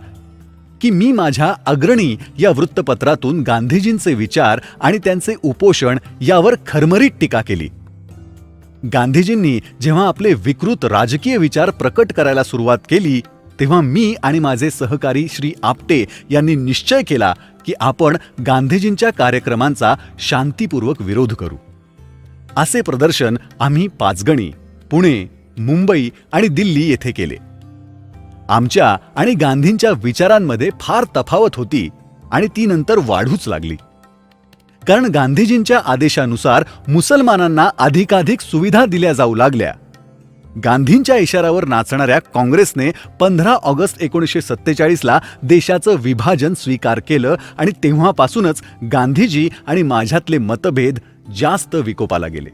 की मी माझ्या अग्रणी या वृत्तपत्रातून गांधीजींचे विचार आणि त्यांचे उपोषण यावर खरमरीत टीका केली. गांधीजींनी जेव्हा आपले विकृत राजकीय विचार प्रकट करायला सुरुवात केली, तेव्हा मी आणि माझे सहकारी श्री आपटे यांनी निश्चय केला की आपण गांधीजींच्या कार्यक्रमांचा शांतीपूर्वक विरोध करू. असे प्रदर्शन आम्ही पाचगणी, पुणे, मुंबई आणि दिल्ली येथे केले. आमच्या आणि गांधींच्या विचारांमध्ये फार तफावत होती आणि ती नंतर वाढूच लागली. कारण गांधीजींच्या आदेशानुसार मुसलमानांना अधिकाधिक सुविधा दिल्या जाऊ लागल्या. गांधींच्या इशाऱ्यावर नाचणाऱ्या काँग्रेसने 15 ऑगस्ट 1947ला देशाचं विभाजन स्वीकार केलं आणि तेव्हापासूनच गांधीजी आणि माझ्यातले मतभेद जास्त विकोपाला गेले.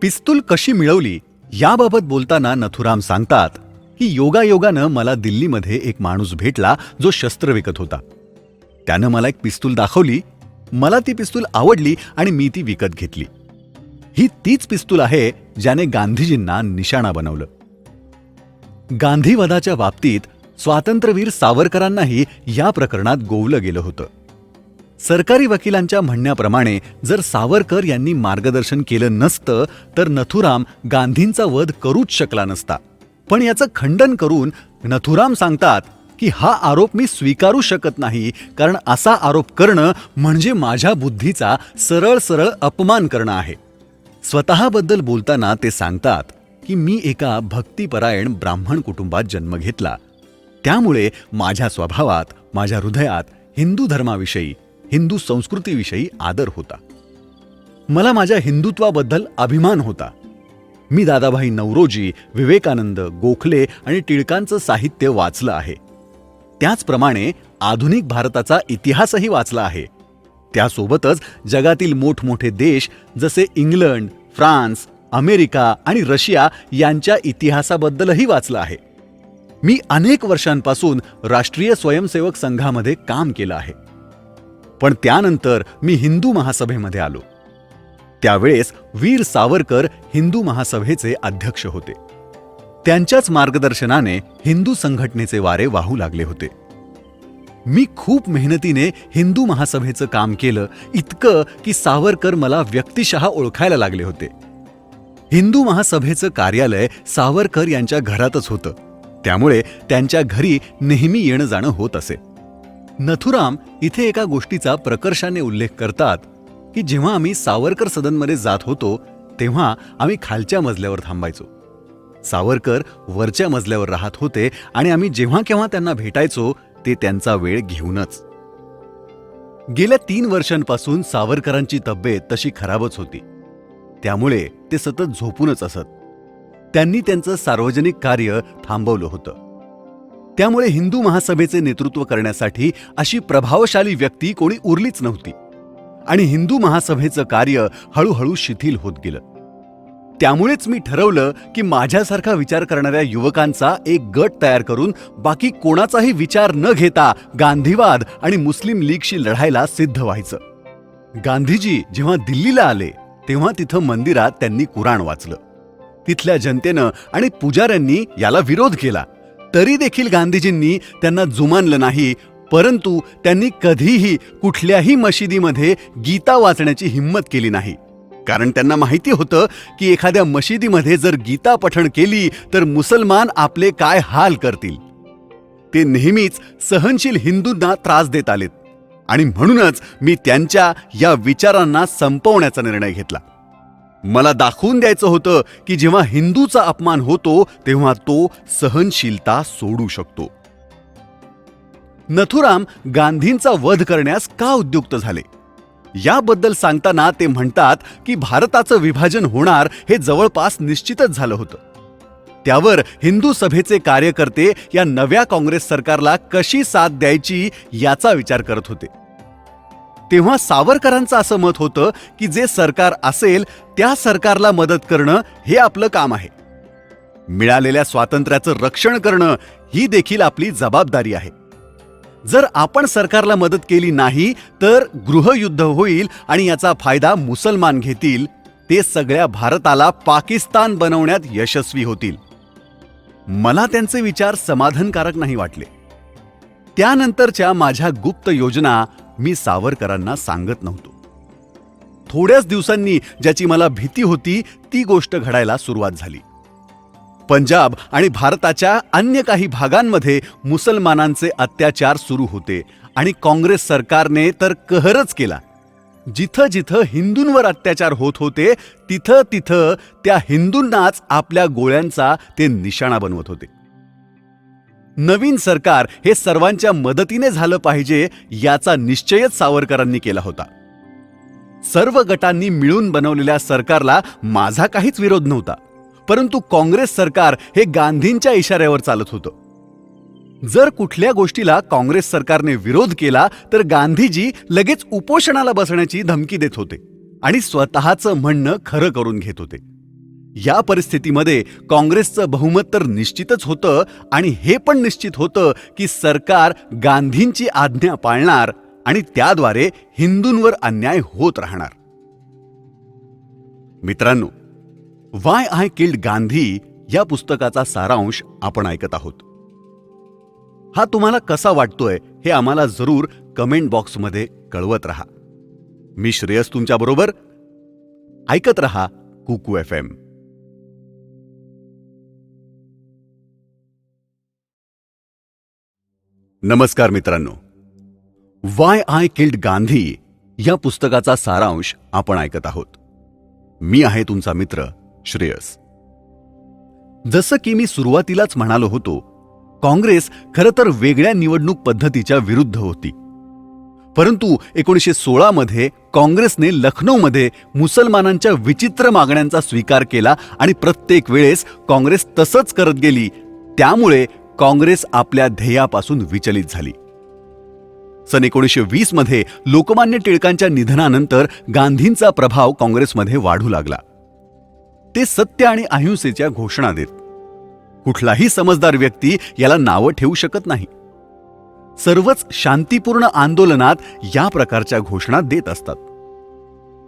पिस्तूल कशी मिळवली याबाबत बोलताना नथुराम सांगतात की योगायोगानं मला दिल्लीमध्ये एक माणूस भेटला जो शस्त्र विकत होता. त्यानं मला एक पिस्तूल दाखवली. मला ती पिस्तूल आवडली आणि मी ती विकत घेतली. ही तीच पिस्तूल आहे ज्याने गांधीजींना निशाणा बनवलं. गांधीवादाच्या बाबतीत स्वातंत्र्यवीर सावरकरांनाही या प्रकरणात गोवलं गेलं होतं. सरकारी वकिलांच्या म्हणण्याप्रमाणे जर सावरकर यांनी मार्गदर्शन केलं नसतं तर नथुराम गांधींचा वध करूच शकला नसता. पण याचं खंडन करून नथुराम सांगतात की हा आरोप मी स्वीकारू शकत नाही, कारण असा आरोप करणं म्हणजे माझ्या बुद्धीचा सरळ सरळ अपमान करणं आहे. स्वतःबद्दल बोलताना ते सांगतात की मी एका भक्तिपरायण ब्राह्मण कुटुंबात जन्म घेतला. त्यामुळे माझ्या स्वभावात, माझ्या हृदयात हिंदू धर्माविषयी, हिंदू संस्कृतीविषयी आदर होता. मला माझ्या हिंदुत्वाबद्दल अभिमान होता. मी दादाभाई नौरोजी, विवेकानंद, गोखले आणि टिळकांचं साहित्य वाचलं आहे. त्याचप्रमाणे आधुनिक भारताचा इतिहासही वाचला आहे. त्यासोबतच जगातील मोठमोठे देश जसे इंग्लंड, फ्रान्स, अमेरिका आणि रशिया यांच्या इतिहासाबद्दलही वाचलं आहे. मी अनेक वर्षांपासून राष्ट्रीय स्वयंसेवक संघामध्ये काम केलं आहे. पण त्यानंतर मी हिंदू महासभेमध्ये आलो. त्यावेळेस वीर सावरकर हिंदू महासभेचे अध्यक्ष होते. त्यांच्याच मार्गदर्शनाने हिंदू संघटनेचे वारे वाहू लागले होते. मी खूप मेहनतीने हिंदू महासभेचं काम केलं, इतकं की सावरकर मला व्यक्तिशः ओळखायला लागले होते. हिंदू महासभेचं कार्यालय सावरकर यांच्या घरातच होतं. त्यामुळे त्यांच्या घरी नेहमी येणं जाणं होत असे. नथुराम इथे एका गोष्टीचा प्रकर्षाने उल्लेख करतात की जेव्हा आम्ही सावरकर सदनमध्ये जात होतो तेव्हा आम्ही खालच्या मजल्यावर थांबायचो. सावरकर वरच्या मजल्यावर राहत होते आणि आम्ही जेव्हा केव्हा त्यांना भेटायचो ते त्यांचा वेळ घेऊनच. गेल्या 3 वर्षांपासून सावरकरांची तब्येत तशी खराबच होती. त्यामुळे ते सतत झोपूनच असत. त्यांनी त्यांचं सार्वजनिक कार्य थांबवलं होतं. त्यामुळे हिंदू महासभेचे नेतृत्व करण्यासाठी अशी प्रभावशाली व्यक्ती कोणी उरलीच नव्हती आणि हिंदू महासभेचं कार्य हळूहळू शिथिल होत गेलं. त्यामुळेच मी ठरवलं की माझ्यासारखा विचार करणाऱ्या युवकांचा एक गट तयार करून बाकी कोणाचाही विचार न घेता गांधीवाद आणि मुस्लिम लीगशी लढायला सिद्ध व्हायचं. गांधीजी जेव्हा दिल्लीला आले तेव्हा तिथं मंदिरात त्यांनी कुराण वाचलं. तिथल्या जनतेनं आणि पुजाऱ्यांनी याला विरोध केला. तरी देखील गांधीजींनी त्यांना जुमानलं नाही, परंतु त्यांनी कधीही कुठल्याही मशिदीमध्ये गीता वाचण्याची हिंमत केली नाही. कारण त्यांना माहिती होतं की एखाद्या मशिदीमध्ये जर गीता पठण केली तर मुसलमान आपले काय हाल करतील. ते नेहमीच सहनशील हिंदूंना त्रास देत आलेत आणि म्हणूनच मी त्यांच्या या विचारांना संपवण्याचा निर्णय घेतला. मला दाखवून द्यायचं होतं की जेव्हा हिंदूचा अपमान होतो तेव्हा तो सहनशीलता सोडू शकतो. नथुराम गांधींचा वध करण्यास का उद्युक्त झाले याबद्दल सांगताना ते म्हणतात की भारताचं विभाजन होणार हे जवळपास निश्चितच झालं होतं. त्यावर हिंदू सभेचे कार्यकर्ते या नव्या काँग्रेस सरकारला कशी साथ द्यायची याचा विचार करत होते. तेव्हा सावरकरांचं असं मत होतं की जे सरकार असेल त्या सरकारला मदत करणं हे आपलं काम आहे. मिळालेल्या स्वातंत्र्याचं रक्षण करणं ही देखील आपली जबाबदारी आहे. जर आपण सरकारला मदत केली नाही तर गृहयुद्ध होईल आणि याचा फायदा मुसलमान घेतील. ते सगळ्या भारताला पाकिस्तान बनवण्यात यशस्वी होतील. मला त्यांचे विचार समाधानकारक नाही वाटले. त्यानंतरच्या माझ्या गुप्त योजना मी सावरकरांना सांगत नव्हतो. थोड्याच दिवसांनी ज्याची मला भीती होती ती गोष्ट घडायला सुरुवात झाली. पंजाब आणि भारताच्या अन्य काही भागांमध्ये मुसलमानांचे अत्याचार सुरू होते आणि काँग्रेस सरकारने तर कहरच केला. जिथं जिथं हिंदूंवर अत्याचार होत होते तिथं तिथं त्या हिंदूंनाच आपल्या गोळ्यांचा ते निशाणा बनवत होते. नवीन सरकार हे सर्वांच्या मदतीने झालं पाहिजे याचा निश्चयच सावरकरांनी केला होता. सर्व गटांनी मिळून बनवलेल्या सरकारला माझा काहीच विरोध नव्हता. परंतु काँग्रेस सरकार हे गांधींच्या इशाऱ्यावर चालत होतं. जर कुठल्या गोष्टीला काँग्रेस सरकारने विरोध केला तर गांधीजी लगेच उपोषणाला बसण्याची धमकी देत होते आणि स्वतःचं म्हणणं खरं करून घेत होते. या परिस्थितीमध्ये काँग्रेसचं बहुमत तर निश्चितच होतं आणि हे पण निश्चित होतं की सरकार गांधींची आज्ञा पाळणार आणि त्याद्वारे हिंदूंवर अन्याय होत राहणार. मित्रांनो, वाय आय किल्ड गांधी या पुस्तकाचा सारांश आपण ऐकत आहोत. हा तुम्हाला कसा वाटतोय हे आम्हाला जरूर कमेंट बॉक्समध्ये कळवत रहा. मी श्रेयस तुमच्या बरोबर. ऐकत रहा कुकू FM. नमस्कार मित्रांनो, वाय आय किल्ड गांधी या पुस्तकाचा सारांश आपण ऐकत आहोत. मी आहे तुमचा मित्र श्रेयस. जसं की मी सुरुवातीलाच म्हणालो होतो, काँग्रेस खरं तर वेगळ्या निवडणूक पद्धतीच्या विरुद्ध होती. परंतु 1916 मध्ये काँग्रेसने लखनौमध्ये मुसलमानांच्या विचित्र मागण्यांचा स्वीकार केला आणि प्रत्येक वेळेस काँग्रेस तसंच करत गेली. त्यामुळे काँग्रेस आपल्या ध्येयापासून विचलित झाली. सन 1920 मध्ये लोकमान्य टिळकांच्या निधनानंतर गांधींचा प्रभाव काँग्रेसमध्ये वाढू लागला. ते सत्य आणि अहिंसेच्या घोषणा देत. कुठलाही समजदार व्यक्ती याला नावं ठेवू शकत नाही. सर्वच शांतीपूर्ण आंदोलनात या प्रकारच्या घोषणा देत असतात.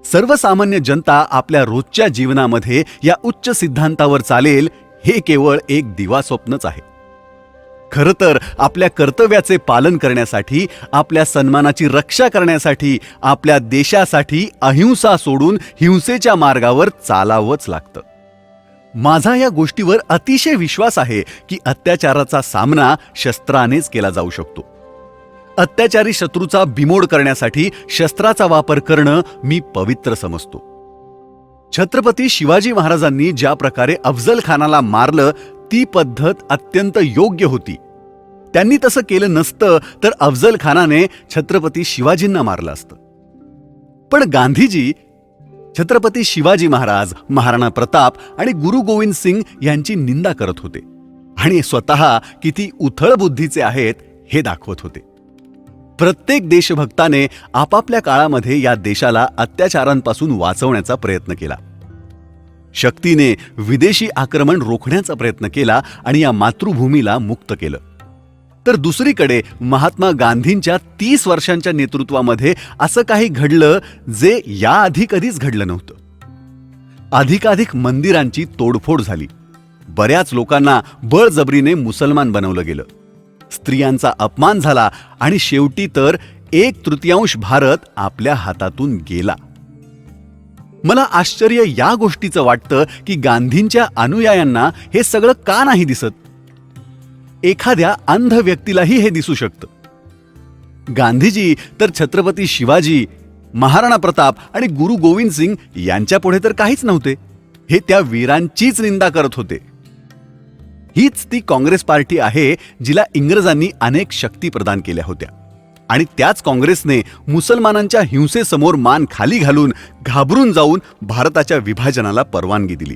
सर्वसामान्य जनता आपल्या रोजच्या जीवनामध्ये या उच्च सिद्धांतावर चालेल हे केवळ एक दिवास्वप्नच आहे. खरं तर आपल्या कर्तव्याचे पालन करण्यासाठी, आपल्या सन्मानाची रक्षा करण्यासाठी, आपल्या देशासाठी अहिंसा सोडून हिंसेच्या मार्गावर चालावंच लागतं. माझा या गोष्टीवर अतिशय विश्वास आहे की अत्याचाराचा सामना शस्त्रानेच केला जाऊ शकतो. अत्याचारी शत्रूचा बिमोड करण्यासाठी शस्त्राचा वापर करणं मी पवित्र समजतो. छत्रपती शिवाजी महाराजांनी ज्या प्रकारे अफजल खानाला मारलं ती पद्धत अत्यंत योग्य होती. त्यांनी तसं केलं नसतं तर अफजल खानाने छत्रपती शिवाजींना मारलं असतं. पण गांधीजी छत्रपती शिवाजी महाराज, महाराणा प्रताप आणि गुरु गोविंद सिंग यांची निंदा करत होते आणि स्वतः किती उथळ बुद्धीचे आहेत हे दाखवत होते. प्रत्येक देशभक्ताने आपापल्या काळामध्ये या देशाला अत्याचारांपासून वाचवण्याचा प्रयत्न केला. शक्तीने विदेशी आक्रमण रोखण्याचा प्रयत्न केला आणि या मातृभूमीला मुक्त केलं. तर दुसरीकडे महात्मा गांधींच्या 30 वर्षांच्या नेतृत्वामध्ये असं काही घडलं जे याआधी कधीच घडलं नव्हतं. अधिकाधिक मंदिरांची तोडफोड झाली. बऱ्याच लोकांना बळजबरीने मुसलमान बनवलं गेलं. स्त्रियांचा अपमान झाला आणि शेवटी तर 1/3 भारत आपल्या हातातून गेला. मला आश्चर्य या गोष्टीचं वाटतं की गांधींच्या अनुयायांना हे सगळं का नाही दिसत. एखाद्या अंध व्यक्तीलाही हे दिसू शकतं. गांधीजी तर छत्रपती शिवाजी, महाराणा प्रताप आणि गुरु गोविंद सिंग यांच्या पुढे तर काहीच नव्हते. हे त्या वीरांचीच निंदा करत होते. हीच ती काँग्रेस पार्टी आहे जिला इंग्रजांनी अनेक शक्ती प्रदान केल्या होत्या. आणि त्याच काँग्रेसने मुसलमानांच्या हिंसेसमोर मान खाली घालून घाबरून जाऊन भारताच्या विभाजनाला परवानगी दिली.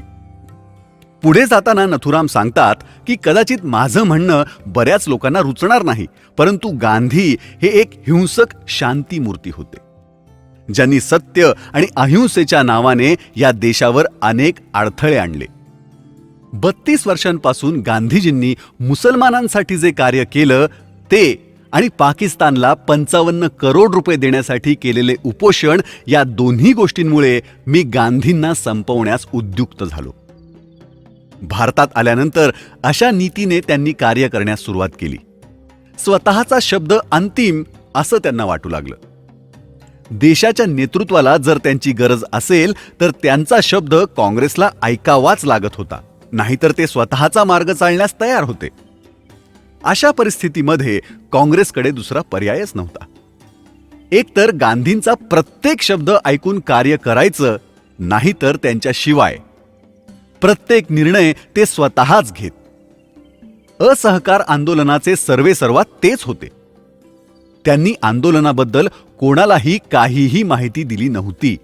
पुढे जाताना नथुराम सांगतात की कदाचित माझं म्हणणं बऱ्याच लोकांना रुचणार नाही, परंतु गांधी हे एक हिंसक शांतीमूर्ती होते, ज्यांनी सत्य आणि अहिंसेच्या नावाने या देशावर अनेक अडथळे आणले. 32 वर्षांपासून गांधीजींनी मुसलमानांसाठी जे कार्य केलं ते आणि पाकिस्तानला 55 करोड रुपये देण्यासाठी केलेले उपोषण, या दोन्ही गोष्टींमुळे मी गांधींना संपवण्यास उद्युक्त झालो. भारतात आल्यानंतर अशा नीतीने त्यांनी कार्य करण्यास सुरुवात केली. स्वतःचा शब्द अंतिम असं त्यांना वाटू लागलं. देशाच्या नेतृत्वाला जर त्यांची गरज असेल तर त्यांचा शब्द काँग्रेसला ऐकावाच लागत होता, नाहीतर ते स्वतःचा मार्ग चालण्यास तयार होते. अशा परिस्थितीमध्ये काँग्रेसकडे दुसरा पर्यायच नव्हता. एकतर गांधींचा प्रत्येक शब्द ऐकून कार्य करायचं, नाहीतर त्यांच्याशिवाय प्रत्येक निर्णय ते स्वतःच घेत. असहकार आंदोलनाचे सर्वेसर्वा तेच होते. त्यांनी आंदोलनाबद्दल कोणालाही काहीही माहिती दिली नव्हती.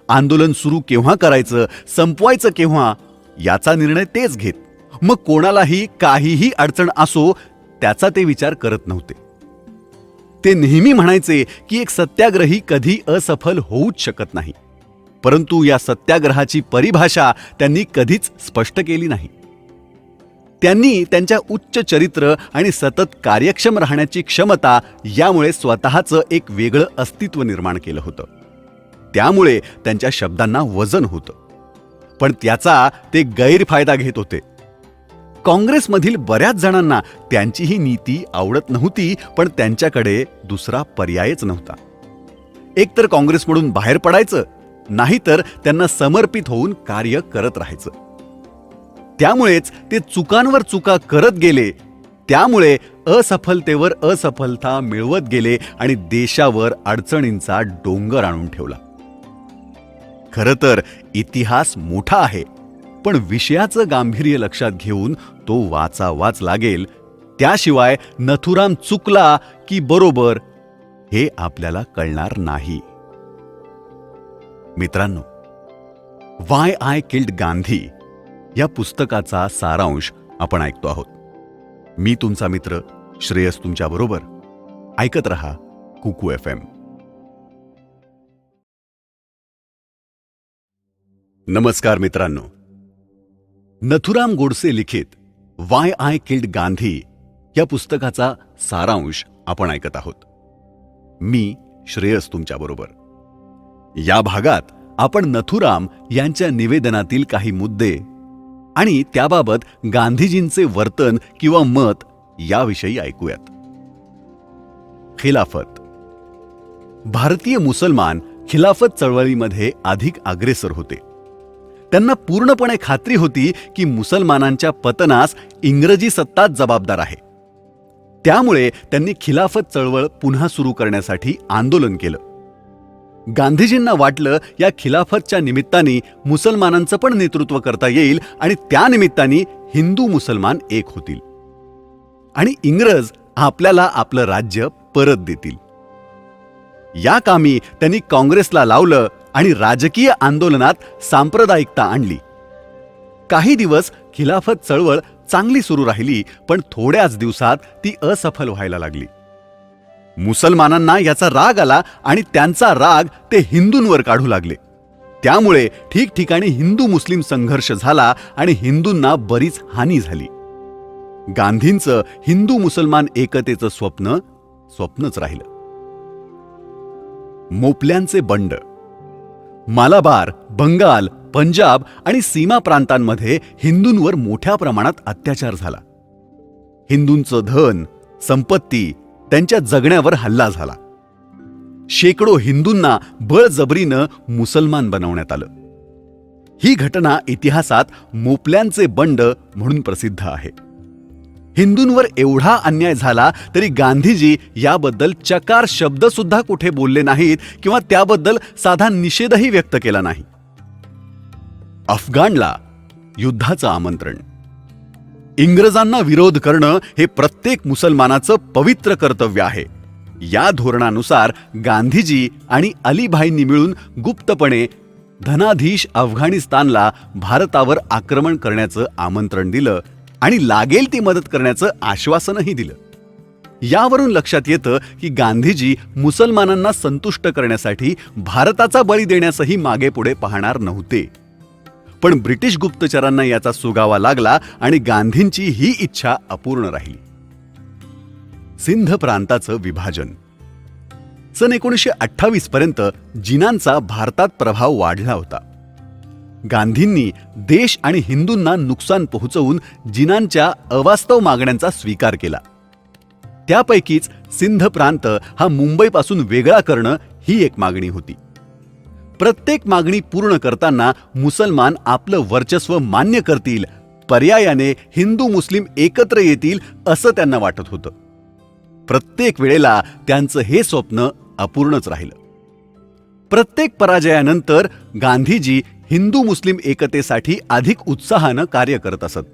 आंदोलन सुरू केव्हा करायचं, संपवायचं केव्हा, याचा निर्णय तेच घेत. मग कोणालाही काहीही अडचण असो त्याचा ते विचार करत नव्हते. ते नेहमी म्हणायचे की एक सत्याग्रही कधी असफल होऊच शकत नाही, परंतु या सत्याग्रहाची परिभाषा त्यांनी कधीच स्पष्ट केली नाही. त्यांनी त्यांच्या उच्च चरित्र आणि सतत कार्यक्षम राहण्याची क्षमता यामुळे स्वतःचं एक वेगळं अस्तित्व निर्माण केलं होतं. त्यामुळे त्यांच्या शब्दांना वजन होतं, पण त्याचा ते गैरफायदा घेत होते. काँग्रेसमधील बऱ्याच जणांना त्यांची ही नीती आवडत नव्हती, पण त्यांच्याकडे दुसरा पर्यायच नव्हता. एकतर काँग्रेसमधून बाहेर पडायचं, नाहीतर त्यांना समर्पित होऊन कार्य करत राहायचं. त्यामुळेच ते चुकांवर चुका करत गेले. त्यामुळे असफलतेवर असफलता मिळवत गेले आणि देशावर अडचणींचा डोंगर आणून ठेवला. खरं तर इतिहास मोठा आहे, पण विषयाचं गांभीर्य लक्षात घेऊन तो वाचावाच लागेल. त्याशिवाय नथुराम चुकला की बरोबर हे आपल्याला कळणार नाही. मित्रांनो, वाय आय किल्ड गांधी या पुस्तकाचा सारांश आपण ऐकतो आहोत. मी तुमचा मित्र श्रेयस तुमच्या बरोबर. ऐकत रहा कुकू FM. नमस्कार मित्रांनो, नथुराम गोडसे लिखित वाय आय किल्ड गांधी या पुस्तकाचा सारांश आपण ऐकत आहोत. मी श्रेयस तुमच्या बरोबर. या भागात आपण नथुराम यांच्या निवेदनातील काही मुद्दे आणि त्याबाबत गांधीजींचे वर्तन किंवा मत याविषयी ऐकूयात. खिलाफत. भारतीय मुसलमान खिलाफत चळवळीमध्ये अधिक अग्रेसर होते. त्यांना पूर्णपणे खात्री होती की मुसलमानांच्या पतनास इंग्रजी सत्ताच जबाबदार आहे. त्यामुळे त्यांनी खिलाफत चळवळ पुन्हा सुरू करण्यासाठी आंदोलन केलं. गांधीजींना वाटलं या खिलाफतच्या निमित्ताने मुसलमानांचं पण नेतृत्व करता येईल आणि त्या निमित्ताने हिंदू मुसलमान एक होतील आणि इंग्रज आपल्याला आपलं राज्य परत देतील. या कामी त्यांनी काँग्रेसला लावलं आणि राजकीय आंदोलनात सांप्रदायिकता आणली. काही दिवस खिलाफत चळवळ चांगली सुरू राहिली, पण थोड्याच दिवसात ती असफल व्हायला लागली. मुसलमानांना याचा राग आला आणि त्यांचा राग ते हिंदूंवर काढू लागले. त्यामुळे ठिकठिकाणी हिंदू मुस्लिम संघर्ष झाला आणि हिंदूंना बरीच हानी झाली. गांधींचं हिंदू मुसलमान एकतेचं स्वप्नच राहिलं. मोपल्यांचे बंड. मालाबार, बंगाल, पंजाब आणि सीमा प्रांतांमध्ये हिंदूंवर मोठ्या प्रमाणात अत्याचार झाला. हिंदूंचं धन, संपत्ती, त्यांच्या जगण्यावर हल्ला झाला. शेकडो हिंदूंना बळजबरीनं मुसलमान बनवण्यात आलं. ही घटना इतिहासात मोपल्यांचे बंड म्हणून प्रसिद्ध आहे. हिंदूंवर एवढा अन्याय झाला तरी गांधीजी याबद्दल चकार शब्द सुद्धा कुठे बोलले नाहीत किंवा त्याबद्दल साधा निषेधही व्यक्त केला नाही. अफगाणला युद्धाचं आमंत्रण. इंग्रजांना विरोध करणं हे प्रत्येक मुसलमानाचं पवित्र कर्तव्य आहे. या धोरणानुसार गांधीजी आणि अलीभाईंनी मिळून गुप्तपणे धनाधीश अफगाणिस्तानला भारतावर आक्रमण करण्याचं आमंत्रण दिलं आणि लागेल ती मदत करण्याचं आश्वासनही दिलं. यावरून लक्षात येतं की गांधीजी मुसलमानांना संतुष्ट करण्यासाठी भारताचा बळी देण्यासही मागेपुढे पाहणार नव्हते. पण ब्रिटिश गुप्तचरांना याचा सुगावा लागला आणि गांधींची ही इच्छा अपूर्ण राहिली. सिंध प्रांताचं विभाजन. सन 1928 पर्यंत जिनांचा भारतात प्रभाव वाढला होता. गांधींनी देश आणि हिंदूंना नुकसान पोहोचवून जिनांच्या अवास्तव मागण्यांचा स्वीकार केला. त्यापैकीच सिंध प्रांत हा मुंबईपासून वेगळा करणं ही एक मागणी होती. प्रत्येक मागणी पूर्ण करताना मुसलमान आपलं वर्चस्व मान्य करतील, पर्यायाने हिंदू मुस्लिम एकत्र येतील असं त्यांना वाटत होतं. प्रत्येक वेळेला त्यांचं हे स्वप्न अपूर्णच राहिलं. प्रत्येक पराजयानंतर गांधीजी हिंदू मुस्लिम एकतेसाठी अधिक उत्साहानं कार्य करत असत.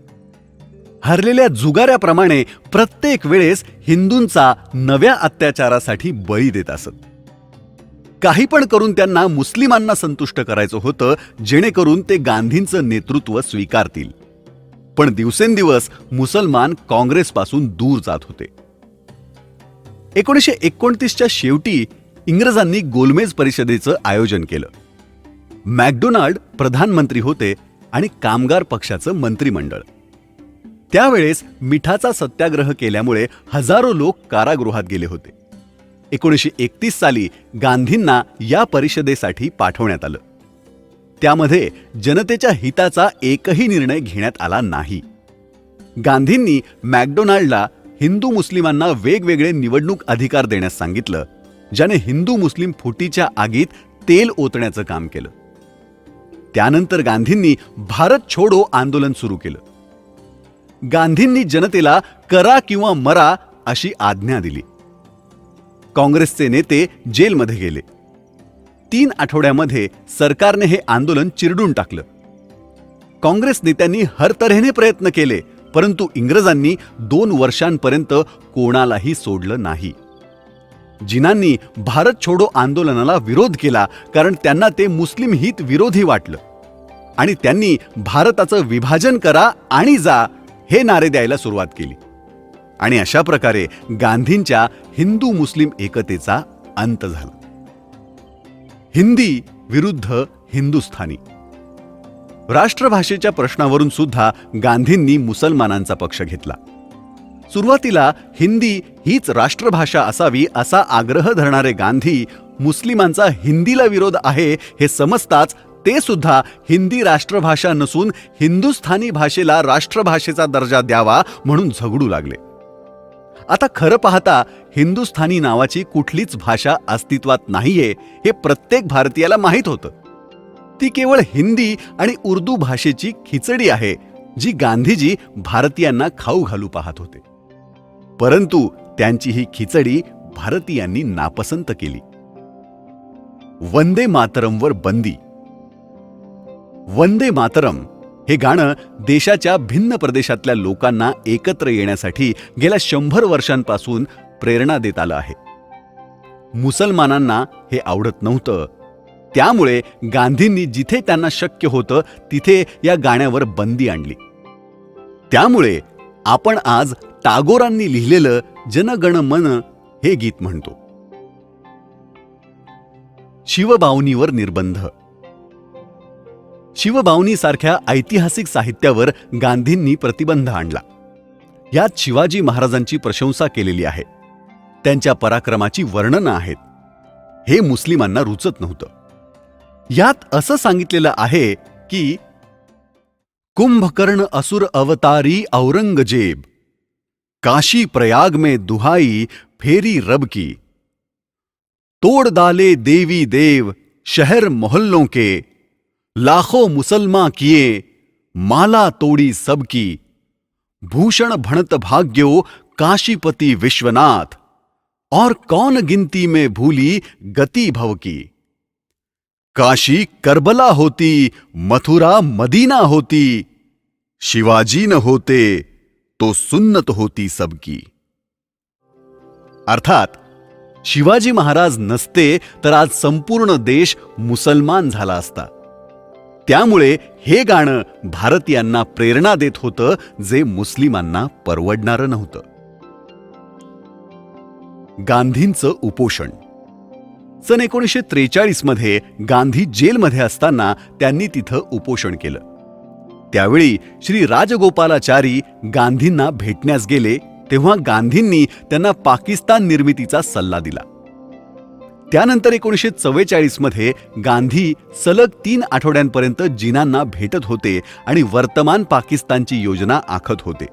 हरलेल्या जुगाऱ्याप्रमाणे प्रत्येक वेळेस हिंदूंचा नव्या अत्याचारासाठी बळी देत असत. काही पण करून त्यांना मुस्लिमांना संतुष्ट करायचं होतं, जेणेकरून ते गांधींचं नेतृत्व स्वीकारतील. पण दिवसेंदिवस मुसलमान काँग्रेसपासून दूर जात होते. 1929च्या शेवटी इंग्रजांनी गोलमेज परिषदेचं आयोजन केलं. मॅकडोनाल्ड प्रधानमंत्री होते आणि कामगार पक्षाचं मंत्रिमंडळ. त्यावेळेस मिठाचा सत्याग्रह केल्यामुळे हजारो लोक कारागृहात गेले होते. 1931 साली गांधींना या परिषदेसाठी पाठवण्यात आलं. त्यामध्ये जनतेच्या हिताचा एकही निर्णय घेण्यात आला नाही. गांधींनी मॅकडोनाल्डला हिंदू मुस्लिमांना वेगवेगळे निवडणूक अधिकार देण्यास सांगितलं, ज्याने हिंदू मुस्लिम फुटीच्या आगीत तेल ओतण्याचं काम केलं. त्यानंतर गांधींनी भारत छोडो आंदोलन सुरू केलं. गांधींनी जनतेला करा किंवा मरा अशी आज्ञा दिली. काँग्रेसचे नेते जेलमध्ये गेले. 3 आठवड्यामध्ये सरकारने हे आंदोलन चिरडून टाकलं. काँग्रेस नेत्यांनी हर तऱ्हेने प्रयत्न केले, परंतु इंग्रजांनी 2 वर्षांपर्यंत कोणालाही सोडलं नाही. जिनांनी भारत छोडो आंदोलनाला विरोध केला, कारण त्यांना ते मुस्लिम हित विरोधी वाटलं आणि त्यांनी भारताचं विभाजन करा आणि जा हे नारे द्यायला सुरुवात केली. आणि अशा प्रकारे गांधींच्या हिंदू मुस्लिम एकतेचा अंत झाला. हिंदी विरुद्ध हिंदुस्थानी. राष्ट्रभाषेच्या प्रश्नावरून सुद्धा गांधींनी मुसलमानांचा पक्ष घेतला. सुरुवातीला हिंदी हीच राष्ट्रभाषा असावी असा आग्रह धरणारे गांधी मुस्लिमांचा हिंदीला विरोध आहे हे समजताच ते सुद्धा हिंदी राष्ट्रभाषा नसून हिंदुस्थानी भाषेला राष्ट्रभाषेचा दर्जा द्यावा म्हणून झगडू लागले. आता खरं पाहता हिंदुस्थानी नावाची कुठलीच भाषा अस्तित्वात नाहीये हे प्रत्येक भारतीयाला माहीत होतं. ती केवळ हिंदी आणि उर्दू भाषेची खिचडी आहे, जी गांधीजी भारतीयांना खाऊ घालू पाहत होते. परंतु त्यांची ही खिचडी भारतीयांनी नापसंत केली. वंदे मातरमवर बंदी. वंदे मातरम हे गाणं देशाच्या भिन्न प्रदेशातल्या लोकांना एकत्र येण्यासाठी गेल्या 100 वर्षांपासून प्रेरणा देत आलं आहे. मुसलमानांना हे आवडत नव्हतं. त्यामुळे गांधींनी जिथे त्यांना शक्य होतं तिथे या गाण्यावर बंदी आणली. त्यामुळे आपण आज टागोरांनी लिहिलेलं जनगण मन हे गीत म्हणतो. शिवबावनीवर निर्बंध. शिवबावनीसारख्या ऐतिहासिक साहित्यावर गांधींनी प्रतिबंध आणला. यात शिवाजी महाराजांची प्रशंसा केलेली आहे. त्यांच्या पराक्रमाची वर्णनं आहेत. हे मुस्लिमांना रुचत नव्हतं. यात असं सांगितलेलं आहे की कुंभकर्ण असुर अवतारी औरंगजेब, काशी प्रयाग में दुहाई फेरी रब की, तोड़ डाले देवी देव शहर मोहल्लों के, लाखों मुसलमान किए माला तोड़ी सबकी, भूषण भणत भाग्यो काशीपति विश्वनाथ, और कौन गिनती में भूली गति भव की। काशी करबला होती, मथुरा मदीना होती, शिवाजी न होते तो सुन्नत होती सबकी। अर्थात शिवाजी महाराज नसते तर आज संपूर्ण देश मुसलमान झाला असता. त्यामुळे हे गाणं भारतीयांना प्रेरणा देत होतं, जे मुस्लिमांना परवडणारं नव्हतं. गांधींचं उपोषण. सन 1943 मध्ये गांधी जेलमध्ये असताना त्यांनी तिथं उपोषण केलं. त्यावेळी श्री राजगोपालाचारी गांधींना भेटण्यास गेले, तेव्हा गांधींनी त्यांना पाकिस्तान निर्मितीचा सल्ला दिला. त्यानंतर 1944 मध्ये गांधी सलग 3 आठवड्यांपर्यंत जिनांना भेटत होते आणि वर्तमान पाकिस्तानची योजना आखत होते.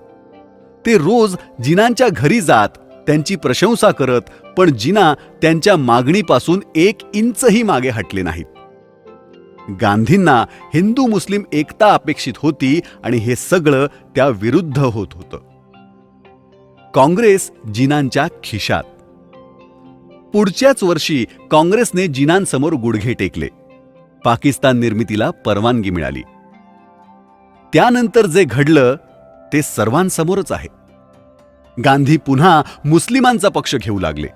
ते रोज जिनांच्या घरी जात, त्यांची प्रशंसा करत, पण जिना त्यांच्या मागणीपासून 1 इंचही मागे हटले नाहीत. गांधींना हिंदू मुस्लिम एकता अपेक्षित होती आणि हे सगळं त्या विरुद्ध होत होतं. काँग्रेस जिनांच्या खिशात. पुढच्याच वर्षी काँग्रेसने जिनांसमोर गुडघे टेकले. पाकिस्तान निर्मितीला परवानगी मिळाली. त्यानंतर जे घडलं ते सर्वांसमोरच आहे. गांधी पुन्हा मुस्लिमांचा पक्ष घेऊ लागले.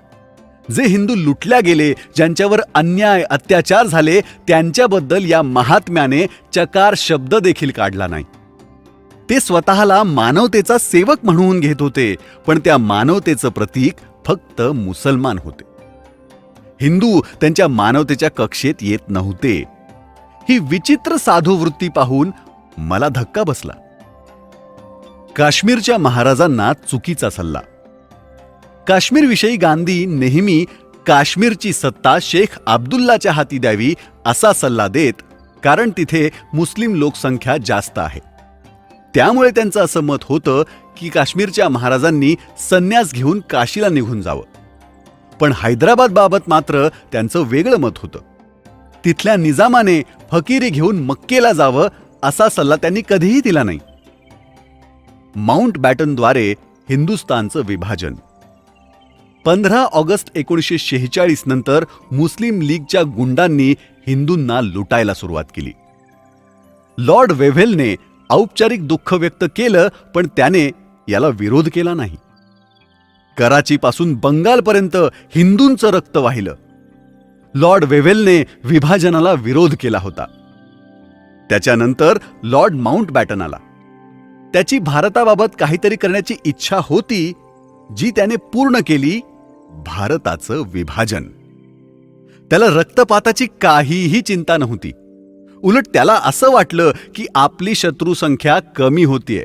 जे हिंदू लुटल्या गेले, ज्यांच्यावर अन्याय अत्याचार झाले, त्यांच्याबद्दल या महात्म्याने चकार शब्द देखील काढला नाही. ते स्वतःला मानवतेचा सेवक म्हणून घेत होते, पण त्या मानवतेचं प्रतीक फक्त मुसलमान होते. हिंदू त्यांच्या मानवतेच्या कक्षेत येत नव्हते. ही विचित्र साधू वृत्ती पाहून मला धक्का बसला. काश्मीरच्या महाराजांना चुकीचा सल्ला. काश्मीरविषयी गांधी नेहमी काश्मीरची सत्ता शेख अब्दुल्लाच्या हाती द्यावी असा सल्ला देत, कारण तिथे मुस्लिम लोकसंख्या जास्त आहे. त्यामुळे त्यांचं असं मत होतं की काश्मीरच्या महाराजांनी संन्यास घेऊन काशीला निघून जावं. पण हैदराबादबाबत मात्र त्यांचं वेगळं मत होतं. तिथल्या निजामाने फकिरी घेऊन मक्केला जावं असा सल्ला त्यांनी कधीही दिला नाही. माउंट बॅटनद्वारे हिंदुस्थानचं विभाजन. 15 ऑगस्ट 1946 नंतर मुस्लिम लीगच्या गुंडांनी हिंदूंना लुटायला सुरुवात केली. लॉर्ड वेव्हेलने औपचारिक दुःख व्यक्त केलं, पण त्याने याला विरोध केला नाही. कराचीपासून बंगालपर्यंत हिंदूंचं रक्त वाहिलं. लॉर्ड वेव्हेलने विभाजनाला विरोध केला होता. त्याच्यानंतर लॉर्ड माउंटबॅटन आला. त्याची भारताबाबत काहीतरी करण्याची इच्छा होती, जी त्याने पूर्ण केली. भारताचं विभाजन. त्याला रक्तपाताची काहीही चिंता नव्हती. उलट त्याला असं वाटलं की आपली शत्रुसंख्या कमी होतीये.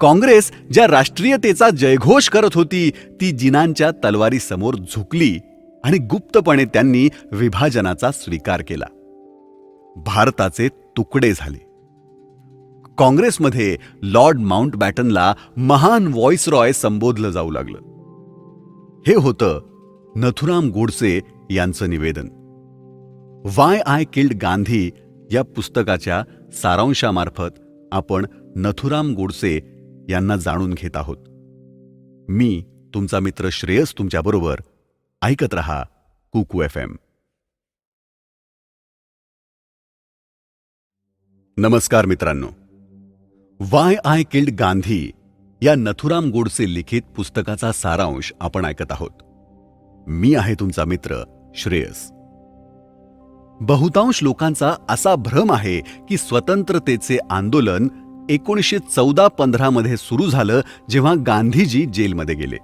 काँग्रेस ज्या राष्ट्रीयतेचा जयघोष करत होती, ती जिनांच्या तलवारीसमोर झुकली आणि गुप्तपणे त्यांनी विभाजनाचा स्वीकार केला. भारताचे तुकडे झाले. काँग्रेसमध्ये लॉर्ड माउंटबॅटनला महान व्हॉइसरॉय संबोधलं जाऊ लागलं. हे होतं नथुराम गोडसे यांचं निवेदन. वाय आय किल्ड गांधी या पुस्तकाच्या सारांशामार्फत आपण नथुराम गोडसे यांना जाणून घेत आहोत. मी तुमचा मित्र श्रेयस तुमच्याबरोबर. ऐकत रहा कुकू FM. नमस्कार मित्रांनो. वाय आय किल्ड गांधी या नथुराम गोडसे लिखित पुस्तकाचा सारांश आपण ऐकत आहोत. मी आहे तुमचा मित्र श्रेयस. बहुतांश लोकांचा असा भ्रम आहे की स्वतंत्रतेचे आंदोलन 1914-15 मध्ये सुरू झालं, जेव्हा गांधीजी जेलमध्ये गेले,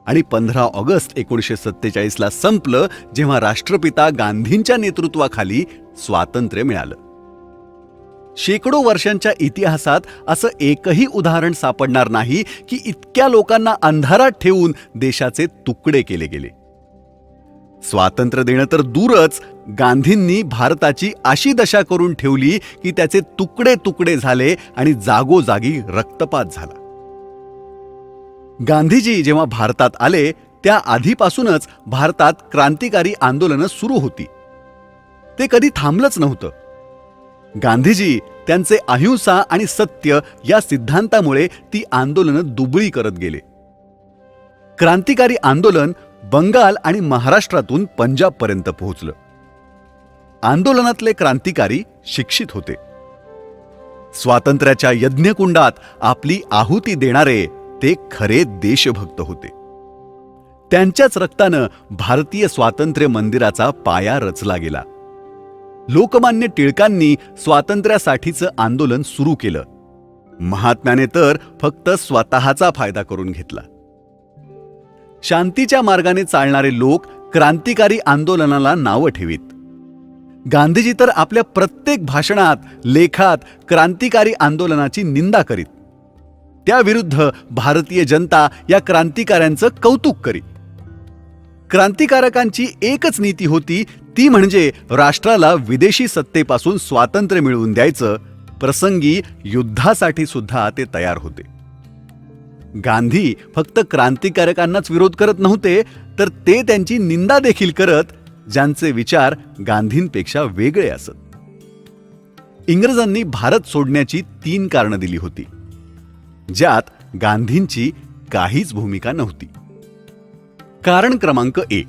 आणि 15 ऑगस्ट 1947 ला संपलं, जेव्हा राष्ट्रपिता गांधींच्या नेतृत्वाखाली स्वातंत्र्य मिळालं. शेकडो वर्षांच्या इतिहासात असं एकही उदाहरण सापडणार नाही की इतक्या लोकांना अंधारात ठेवून देशाचे तुकडे केले गेले. स्वातंत्र्य देणं तर दूरच, गांधींनी भारताची अशी दशा करून ठेवली की त्याचे तुकडे तुकडे झाले आणि जागोजागी रक्तपात झाला. गांधीजी जेव्हा भारतात आले, त्या आधीपासूनच भारतात क्रांतिकारी आंदोलनं सुरू होती. ते कधी थांबलंच नव्हतं. गांधीजी त्यांचे अहिंसा आणि सत्य या सिद्धांतामुळे ती आंदोलनं दुबळी करत गेले. क्रांतिकारी आंदोलन बंगाल आणि महाराष्ट्रातून पंजाबपर्यंत पोहोचलं. आंदोलनातले क्रांतिकारी शिक्षित होते. स्वातंत्र्याच्या यज्ञकुंडात आपली आहुती देणारे ते खरे देशभक्त होते. त्यांच्याच रक्तानं भारतीय स्वातंत्र्य मंदिराचा पाया रचला गेला. लोकमान्य टिळकांनी स्वातंत्र्यासाठीचं आंदोलन सुरू केलं. महात्म्याने तर फक्त स्वतःचा फायदा करून घेतला. शांतीच्या मार्गाने चालणारे लोक क्रांतिकारी आंदोलनाला नावं ठेवीत. गांधीजी तर आपल्या प्रत्येक भाषणात, लेखात क्रांतिकारी आंदोलनाची निंदा करीत. त्याविरुद्ध भारतीय जनता या क्रांतिकाऱ्यांचं कौतुक करीत. क्रांतिकारकांची एकच नीती होती, ती म्हणजे राष्ट्राला विदेशी सत्तेपासून स्वातंत्र्य मिळवून द्यायचं. प्रसंगी युद्धासाठी सुद्धा ते तयार होते. गांधी फक्त क्रांतिकारकांनाच विरोध करत नव्हते, तर ते त्यांची निंदा देखील करत, ज्यांचे विचार गांधींपेक्षा वेगळे असत. इंग्रजांनी भारत सोडण्याची 3 कारणं दिली होती, ज्यात गांधींची काहीच भूमिका नव्हती. कारण क्रमांक 1,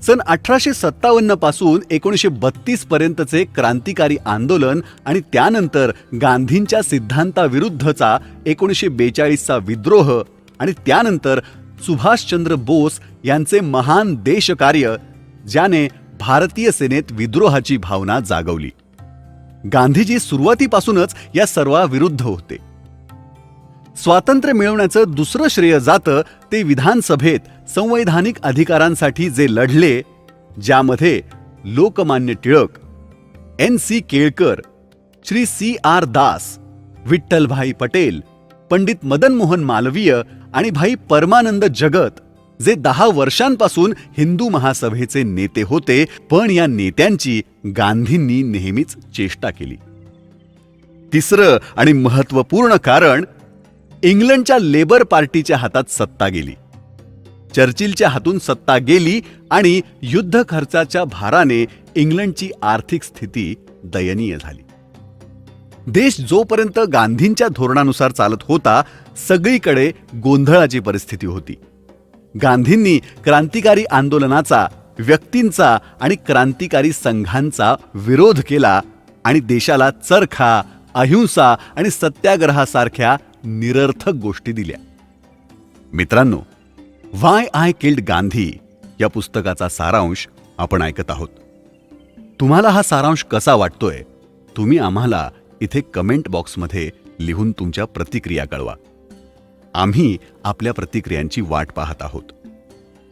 सन 1857 पासून 1932 पर्यंतचे क्रांतिकारी आंदोलन आणि त्यानंतर गांधींच्या सिद्धांताविरुद्धचा 1942चा विद्रोह आणि त्यानंतर सुभाषचंद्र बोस यांचे महान देशकार्य, ज्याने भारतीय सेनेत विद्रोहाची भावना जागवली. गांधीजी सुरुवातीपासूनच या सर्वाविरुद्ध होते. स्वातंत्र्य मिळवण्याचं दुसरं श्रेय जातं ते विधानसभेत संवैधानिक अधिकारांसाठी जे लढले, ज्यामध्ये लोकमान्य टिळक, NC केळकर, श्री CR दास, विठ्ठलभाई पटेल, पंडित मदन मोहन मालवीय आणि भाई परमानंद जगत, जे 10 वर्षांपासून हिंदू महासभेचे नेते होते, पण या नेत्यांची गांधींनी नेहमीच चेष्टा केली. तिसरं आणि महत्त्वपूर्ण कारण, इंग्लंडच्या लेबर पार्टीच्या हातात सत्ता गेली. चर्चिलच्या हातून सत्ता गेली आणि युद्ध खर्चाच्या भाराने इंग्लंडची आर्थिक स्थिती दयनीय झाली. देश जोपर्यंत गांधींच्या धोरणानुसार चालत होता, सगळीकडे गोंधळाची परिस्थिती होती. गांधींनी क्रांतिकारी आंदोलनाचा, व्यक्तींचा आणि क्रांतिकारी संघांचा विरोध केला आणि देशाला चरखा, अहिंसा आणि सत्याग्रहासारख्या निरर्थक गोष्टी दिल्या. मित्रांनो, व्हाय आय किल्ड गांधी या पुस्तकाचा सारांश आपण ऐकत आहोत. तुम्हाला हा सारांश कसा वाटतोय, तुम्ही आम्हाला इथे कमेंट बॉक्समध्ये लिहून तुमच्या प्रतिक्रिया कळवा. आम्ही आपल्या प्रतिक्रियांची वाट पाहत आहोत.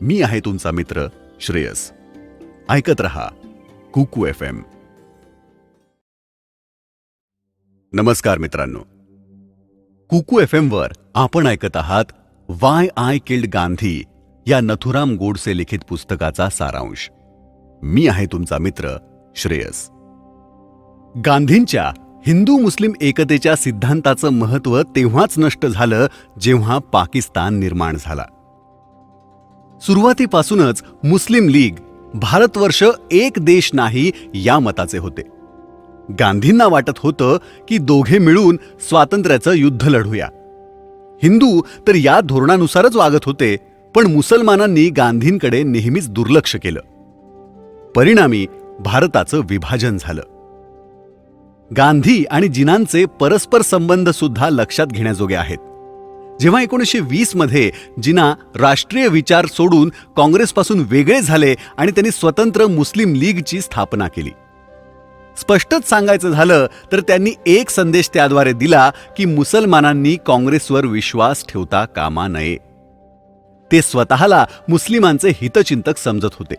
मी आहे तुमचा मित्र श्रेयस. ऐकत रहा कुकू FM. नमस्कार मित्रांनो, कुकू FM वर आपण ऐकत आहात व्हाय आय किल्ड गांधी या नथुराम गोडसे लिखित पुस्तकाचा सारांश. मी आहे तुमचा मित्र श्रेयस. गांधींच्या हिंदू मुस्लिम एकतेच्या सिद्धांताचं महत्त्व तेव्हाच नष्ट झालं जेव्हा पाकिस्तान निर्माण झाला. सुरुवातीपासूनच मुस्लिम लीग भारतवर्ष एक देश नाही या मताचे होते. गांधींना वाटत होतं की दोघे मिळून स्वातंत्र्याचं युद्ध लढूया. हिंदू तर या धोरणानुसारच वागत होते, पण मुसलमानांनी गांधींकडे नेहमीच दुर्लक्ष केलं. परिणामी भारताचं विभाजन झालं. गांधी आणि जिनांचे परस्पर संबंध सुद्धा लक्षात घेण्याजोगे आहेत. जेव्हा 1920 मध्ये जिना राष्ट्रीय विचार सोडून काँग्रेसपासून वेगळे झाले आणि त्यांनी स्वतंत्र मुस्लिम लीगची स्थापना केली. स्पष्टच सांगायचं झालं तर त्यांनी एक संदेश त्याद्वारे दिला की मुसलमानांनी काँग्रेसवर विश्वास ठेवता कामा नये. ते स्वतःला मुस्लिमांचे हितचिंतक समजत होते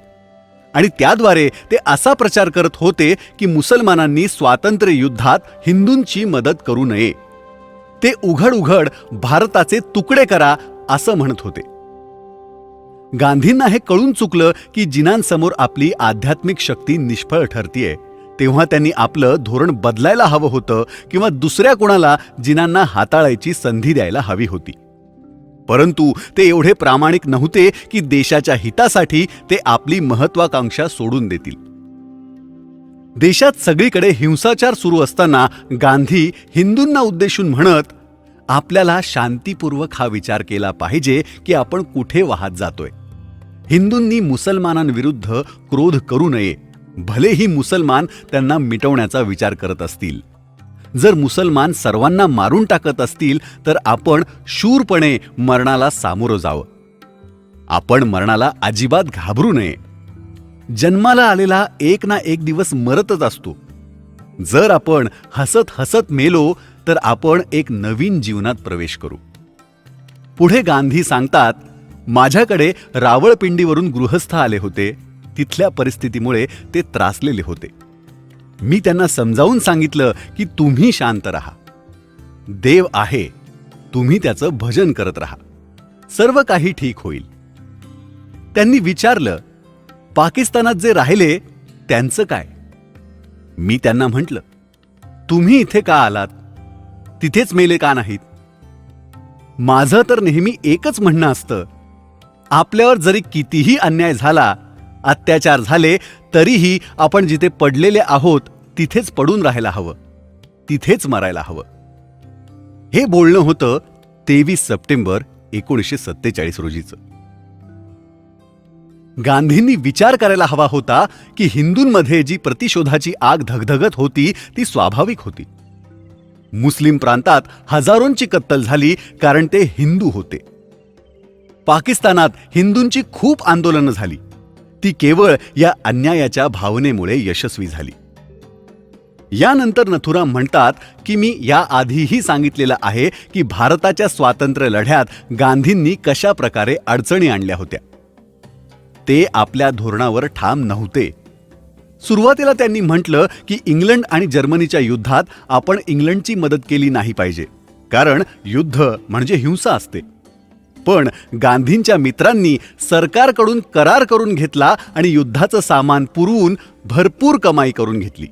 आणि त्याद्वारे ते असा प्रचार करत होते की मुसलमानांनी स्वातंत्र्य युद्धात हिंदूंची मदत करू नये. ते उघड उघड भारताचे तुकडे करा असं म्हणत होते. गांधींना हे कळून चुकलं की जिनांसमोर आपली आध्यात्मिक शक्ती निष्फळ ठरतीये. तेव्हा त्यांनी आपलं धोरण बदलायला हवं होतं किंवा दुसऱ्या कोणाला जिनांना हाताळायची संधी द्यायला हवी होती. परंतु ते एवढे प्रामाणिक नव्हते की देशाच्या हितासाठी ते आपली महत्वाकांक्षा सोडून देतील. देशात सगळीकडे हिंसाचार सुरू असताना गांधी हिंदूंना उद्देशून म्हणत, आपल्याला शांतीपूर्वक हा विचार केला पाहिजे की आपण कुठे वाहत जातोय. हिंदूंनी मुसलमानांविरुद्ध क्रोध करू नये, भलेही मुसलमान त्यांना मिटवण्याचा विचार करत असतील. जर मुसलमान सर्वांना मारून टाकत असतील तर आपण शूरपणे मरणाला सामोरं जावं. आपण मरणाला अजिबात घाबरू नये. जन्माला आलेला एक ना एक दिवस मरतच असतो. जर आपण हसत हसत मेलो तर आपण एक नवीन जीवनात प्रवेश करू. पुढे गांधी सांगतात, माझ्याकडे रावळपिंडीवरून गृहस्थ आले होते. तिथल्या परिस्थितीमुळे ते त्रासलेले होते. मी त्यांना समजावून सांगितलं की तुम्ही शांत राहा. देव आहे, तुम्ही त्याचं भजन करत राहा, सर्व काही ठीक होईल. त्यांनी विचारलं, पाकिस्तानात जे राहिले त्यांचं काय? मी त्यांना म्हटलं, तुम्ही इथे का आलात? तिथेच मेले का नाहीत? माझं तर नेहमी एकच म्हणणं असतं, आपल्यावर जरी कितीही अन्याय झाला, अत्याचार झाले, तरीही आपण जिथे पडलेले आहोत तिथेच पडून राहायला हवं, तिथेच मरायला हवं. हे बोलणं होतं 23 सप्टेंबर 1947 रोजीचं. गांधींनी विचार करायला हवा होता की हिंदूंमध्ये जी प्रतिशोधाची आग धगधगत होती ती स्वाभाविक होती. मुस्लिम प्रांतात हजारोंची कत्तल झाली कारण ते हिंदू होते. पाकिस्तानात हिंदूंची खूप आंदोलनं झाली. ती केवळ या अन्यायाच्या भावनेमुळे यशस्वी झाली. यानंतर नथुराम म्हणतात की मी याआधीही सांगितलेलं आहे की भारताच्या स्वातंत्र्य लढ्यात गांधींनी कशा प्रकारे अडचणी आणल्या होत्या. ते आपल्या धोरणावर ठाम नव्हते. सुरुवातीला त्यांनी म्हटलं की इंग्लंड आणि जर्मनीच्या युद्धात आपण इंग्लंडची मदत केली नाही पाहिजे, कारण युद्ध म्हणजे हिंसा असते. पण गांधींच्या मित्रांनी सरकारकडून करार करून घेतला आणि युद्धाचं सामान पुरवून भरपूर कमाई करून घेतली.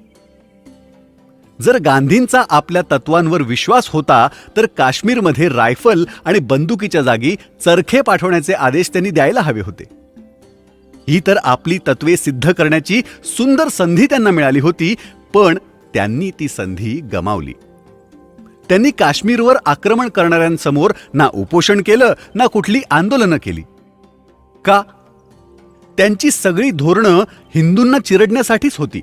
जर गांधींचा आपल्या तत्वांवर विश्वास होता तर काश्मीरमध्ये रायफल आणि बंदुकीच्या जागी चरखे पाठवण्याचे आदेश त्यांनी द्यायला हवे होते. ही तर आपली तत्वे सिद्ध करण्याची सुंदर संधी त्यांना मिळाली होती, पण त्यांनी ती संधी गमावली. त्यांनी काश्मीरवर आक्रमण करणाऱ्यांसमोर ना उपोषण केलं ना कुठली आंदोलनं केली. का? त्यांची सगळी धोरणं हिंदूंना चिरडण्यासाठीच होती.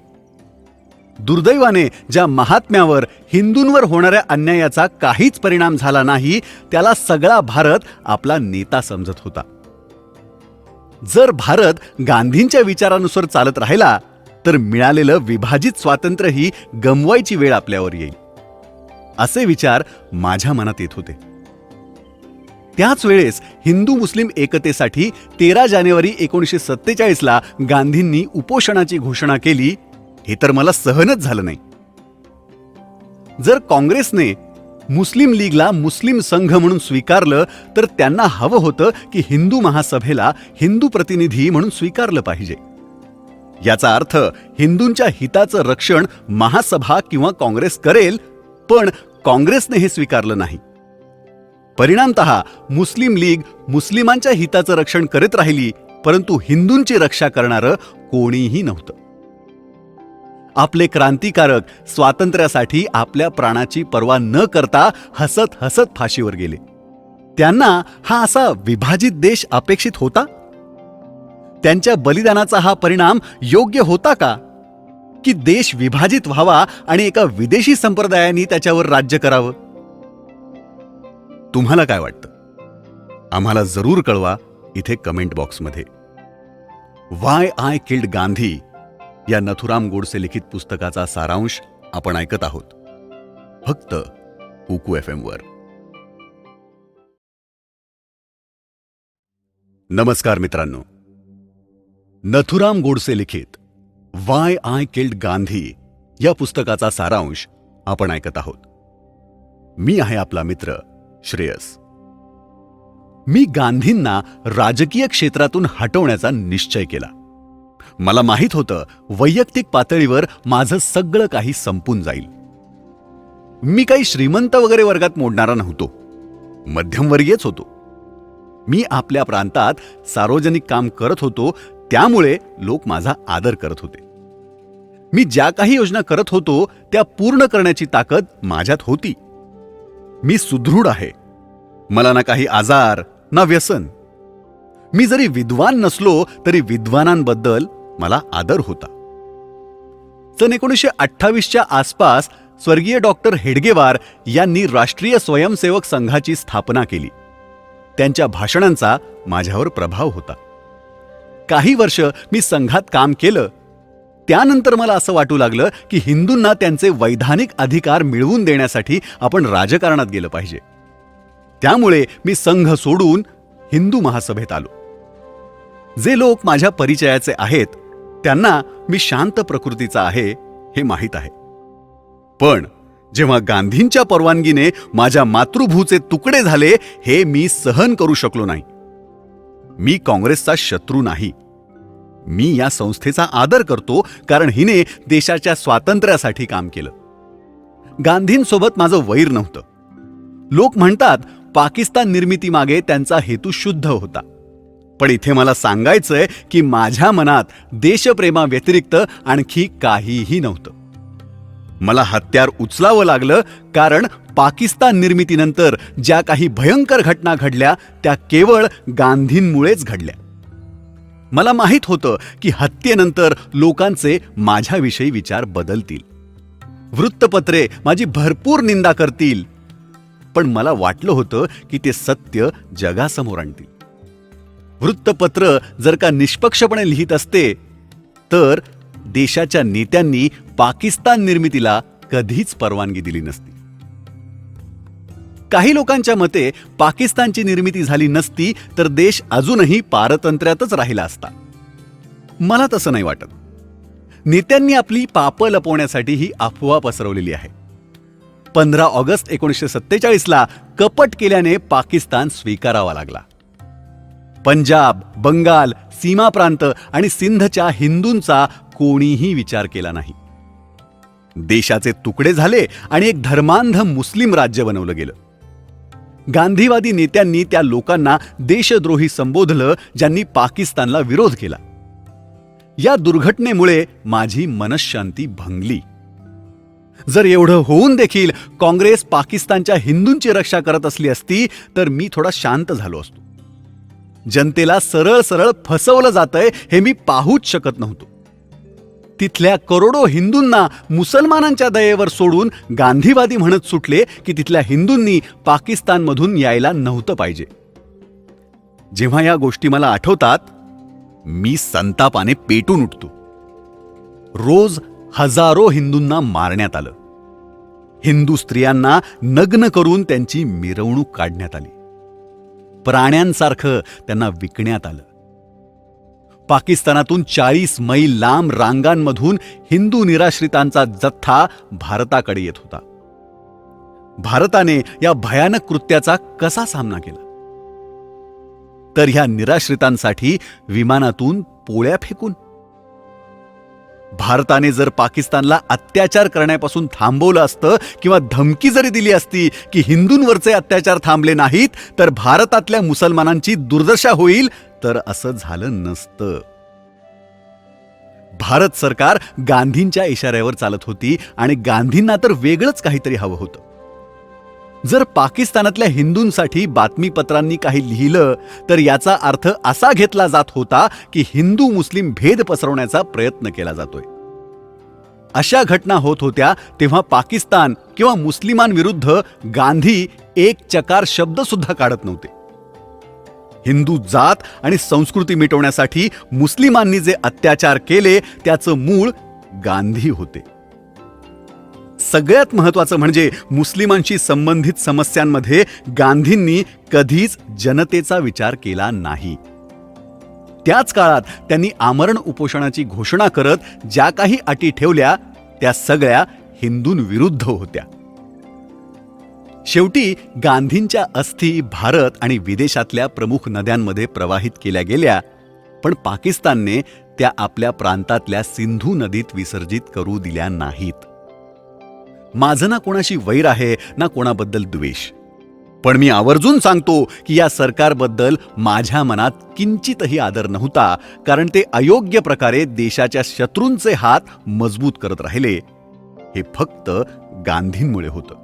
दुर्दैवाने ज्या महात्म्यावर हिंदूंवर होणाऱ्या अन्यायाचा काहीच परिणाम झाला नाही, त्याला सगळा भारत आपला नेता समजत होता. जर भारत गांधींच्या विचारानुसार चालत राहिला तर मिळालेलं विभाजित स्वातंत्र्यही गमवायची वेळ आपल्यावर येईल, असे विचार माझ्या मनात येत होते. त्याच वेळेस हिंदू मुस्लिम एकतेसाठी 13 जानेवारी 1947ला गांधींनी उपोषणाची घोषणा केली. हे तर मला सहनच झालं नाही. जर काँग्रेसने मुस्लिम लीगला मुस्लिम संघ म्हणून स्वीकारलं तर त्यांना हवं होतं की हिंदू महासभेला हिंदू प्रतिनिधी म्हणून स्वीकारलं पाहिजे. याचा अर्थ हिंदूंच्या हिताचं रक्षण महासभा किंवा काँग्रेस करेल, पण काँग्रेसने हे स्वीकारलं नाही. परिणामतः मुस्लिम लीग मुस्लिमांच्या हिताचं रक्षण करत राहिली, परंतु हिंदूंची रक्षा करणारं कोणीही नव्हतं. आपले क्रांतिकारक स्वातंत्र्यासाठी आपल्या प्राणाची पर्वा न करता हसत हसत फाशीवर गेले. त्यांना हा असा विभाजित देश अपेक्षित होता? त्यांच्या बलिदानाचा हा परिणाम योग्य होता का, की देश विभाजित व्हावा आणि एका विदेशी संप्रदायाने त्याच्यावर राज्य करावं? तुम्हाला काय वाटतं? आम्हाला जरूर कळवा इथे कमेंट बॉक्समध्ये. व्हाय आय किल्ड गांधी या नथुराम गोडसे लिखित पुस्तकाचा सारांश आपण ऐकत आहोत, फक्त कुकू FM वर. नमस्कार मित्रांनो, नथुराम गोडसे लिखित व्हाय आय किल्ड गांधी या पुस्तकाचा सारांश आपण ऐकत आहोत. मी आहे आपला मित्र श्रेयस. मी गांधींना राजकीय क्षेत्रातून हटवण्याचा निश्चय केला. मला माहीत होतं वैयक्तिक पातळीवर माझं सगळं काही संपून जाईल. मी काही श्रीमंत वगैरे वर्गात मोडणारा नव्हतो, मध्यमवर्गीयच होतो. मी आपल्या प्रांतात सार्वजनिक काम करत होतो, त्यामुळे लोक माझा आदर करत होते. मी ज्या काही योजना करत होतो त्या पूर्ण करण्याची ताकद माझ्यात होती. मी सुदृढ आहे. मला ना काही आजार ना व्यसन. मी जरी विद्वान नसलो तरी विद्वानांबद्दल मला आदर होता. सन 1928च्या आसपास स्वर्गीय डॉक्टर हेडगेवार यांनी राष्ट्रीय स्वयंसेवक संघाची स्थापना केली. त्यांच्या भाषणांचा माझ्यावर प्रभाव होता. काही वर्ष मी संघात काम केलं. त्यानंतर मला असं वाटू लागलं की हिंदूंना त्यांचे वैधानिक अधिकार मिळवून देण्यासाठी आपण राजकारणात गेलं पाहिजे. त्यामुळे मी संघ सोडून हिंदू महासभेत आलो. जे लोक माझ्या परिचयाचे आहेत त्यांना मी शांत प्रकृतीचा आहे हे माहीत आहे. पण जेव्हा गांधींच्या परवानगीने माझ्या मातृभूचे तुकडे झाले हे मी सहन करू शकलो नाही. मी काँग्रेसचा शत्रू नाही. मी या संस्थेचा आदर करतो कारण हिने देशाच्या स्वातंत्र्यासाठी काम केलं. गांधींसोबत माझं वैर नव्हतं. लोक म्हणतात पाकिस्तान निर्मितीमागे त्यांचा हेतू शुद्ध होता. पण इथे मला सांगायचंय की माझ्या मनात देशप्रेमाव्यतिरिक्त आणखी काहीही नव्हतं. मला हत्यार उचलावं लागलं कारण पाकिस्तान निर्मितीनंतर ज्या काही भयंकर घटना घडल्या त्या केवळ गांधींमुळेच घडल्या. मला माहीत होतं की हत्येनंतर लोकांचे माझ्याविषयी विचार बदलतील. वृत्तपत्रे माझी भरपूर निंदा करतील. पण मला वाटलं होतं की ते सत्य जगासमोर आणतील. वृत्तपत्र जर का निष्पक्षपणे लिहित असते तर देशाच्या नेत्यांनी पाकिस्तान निर्मितीला कधीच परवानगी दिली नसती. काही लोकांच्या मते पाकिस्तानची निर्मिती झाली नसती तर देश अजूनही पारतंत्र्यातच राहिला असता. मला तसं नाही वाटत. नेत्यांनी आपली पापं लपवण्यासाठी ही अफवा पसरवलेली आहे. 15 ऑगस्ट 1947ला कपट केल्याने पाकिस्तान स्वीकारावा लागला. पंजाब, बंगाल, सीमा प्रांत आणि सिंधच्या हिंदूंचा कोणीही विचार केला नाही. देशाचे तुकडे झाले आणि एक धर्मांध मुस्लिम राज्य बनवलं गेलं. गांधीवादी नेत्यांनी त्या लोकांना देशद्रोही संबोधलं ज्यांनी पाकिस्तानला विरोध केला. या दुर्घटनेमुळे माझी मनःशांती भंगली. जर एवढं होऊन देखील काँग्रेस पाकिस्तानच्या हिंदूंची रक्षा करत असली असती तर मी थोडा शांत झालो असतो. जनतेला सरळ सरळ फसवलं जातंय हे मी पाहूच शकत नव्हतो. तिथल्या करोडो हिंदूंना मुसलमानांच्या दयेवर सोडून गांधीवादी म्हणत सुटले की तिथल्या हिंदूंनी पाकिस्तानमधून यायला नव्हतं पाहिजे. जेव्हा या गोष्टी मला आठवतात मी संतापाने पेटून उठतो. रोज हजारो हिंदूंना मारण्यात आलं. हिंदू स्त्रियांना नग्न करून त्यांची मिरवणूक काढण्यात आली. प्राण्यांसारखं त्यांना विकण्यात आलं. पाकिस्तानातून 40 मैल लांब रांगांमधून हिंदू निराश्रितांचा जथ्था भारताकडे येत होता. भारताने या भयानक कृत्याचा कसा सामना केला? तर ह्या निराश्रितांसाठी विमानातून पोळ्या फेकून. भारताने जर पाकिस्तानला अत्याचार करण्यापासून थांबवलं असतं किंवा धमकी जरी दिली असती की हिंदूंवरचे अत्याचार थांबले नाहीत तर भारतातल्या मुसलमानांची दुर्दशा होईल, तर असं झालं नसतं. भारत सरकार गांधींच्या इशाऱ्यावर चालत होती आणि गांधींना तर वेगळंच काहीतरी हवं होतं. जर पाकिस्तानातल्या हिंदूंसाठी बातमीपत्रांनी काही लिहिलं तर याचा अर्थ असा घेतला जात होता की हिंदू मुस्लिम भेद पसरवण्याचा प्रयत्न केला जातोय. अशा घटना होत होत्या तेव्हा पाकिस्तान किंवा मुस्लिमांविरुद्ध गांधी एक चकार शब्द सुद्धा काढत नव्हते. हिंदू जात आणि संस्कृती मिटवण्यासाठी मुस्लिमांनी जे अत्याचार केले त्याचं मूळ गांधी होते. सगळ्यात महत्त्वाचं म्हणजे मुस्लिमांशी संबंधित समस्यांमध्ये गांधींनी कधीच जनतेचा विचार केला नाही. त्याच काळात त्यांनी आमरण उपोषणाची घोषणा करत ज्या काही अटी ठेवल्या त्या सगळ्या हिंदूंविरुद्ध होत्या. शेवटी गांधींच्या अस्थी भारत आणि विदेशातल्या प्रमुख नद्यांमध्ये प्रवाहित केल्या गेल्या, पण पाकिस्तानने त्या आपल्या प्रांतातल्या सिंधू नदीत विसर्जित करू दिल्या नाहीत. माझं ना कोणाशी वैर आहे ना कोणाबद्दल द्वेष, पण मी आवर्जून सांगतो की या सरकारबद्दल माझ्या मनात किंचितही आदर नव्हता, कारण ते अयोग्य प्रकारे देशाच्या शत्रूंचे हात मजबूत करत राहिले. हे फक्त गांधींमुळे होतं.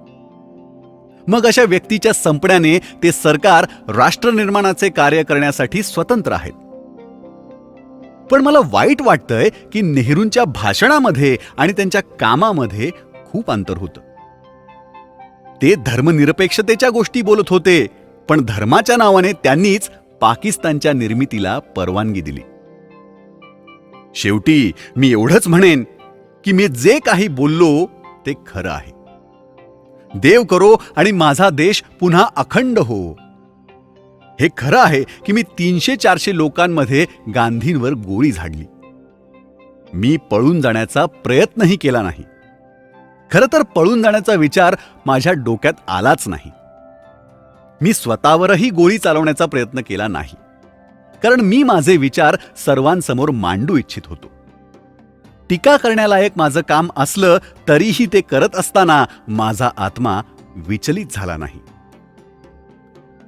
मग अशा व्यक्तीच्या संपण्याने ते सरकार राष्ट्रनिर्माणाचे कार्य करण्यासाठी स्वतंत्र आहेत. पण मला वाईट वाटतंय की नेहरूंच्या भाषणामध्ये आणि त्यांच्या कामामध्ये खूप अंतर होतं. ते धर्मनिरपेक्षतेच्या गोष्टी बोलत होते, पण धर्माच्या नावाने त्यांनीच पाकिस्तानच्या निर्मितीला परवानगी दिली. शेवटी मी एवढंच म्हणेन की मी जे काही बोललो ते खरं आहे. देव करो आणि माझा देश पुन्हा अखंड हो. हे खरं आहे की मी 300-400 लोकांमध्ये गांधींवर गोळी झाडली. मी पळून जाण्याचा प्रयत्नही केला नाही. खरं तर पळून जाण्याचा विचार माझ्या डोक्यात आलाच नाही. मी स्वतःवरही गोळी चालवण्याचा प्रयत्न केला नाही, कारण मी माझे विचार सर्वांसमोर मांडू इच्छित होतो. टीका करण्यालायक माझं काम असलं तरीही ते करत असताना माझा आत्मा विचलित झाला नाही.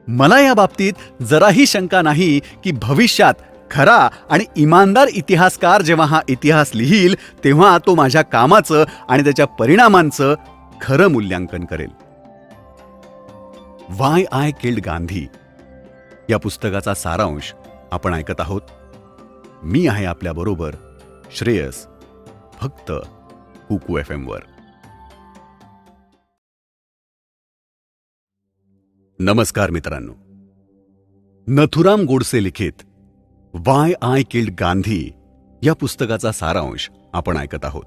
मला या बाबतीत जराही शंका नाही की भविष्यात खरा आणि इमानदार इतिहासकार जेव्हा हा इतिहास लिहील तेव्हा तो माझ्या कामाचं आणि त्याच्या परिणामांचं खरं मूल्यांकन करेल. व्हाय आय किल्ड गांधी या पुस्तकाचा सारांश आपण ऐकत आहोत. मी आहे आपल्याबरोबर श्रेयस, फक्त कुकू FM वर. नमस्कार मित्रांनो. नथुराम गोडसे लिखित व्हाय आय किल्ड गांधी या पुस्तकाचा सारांश आपण ऐकत आहोत.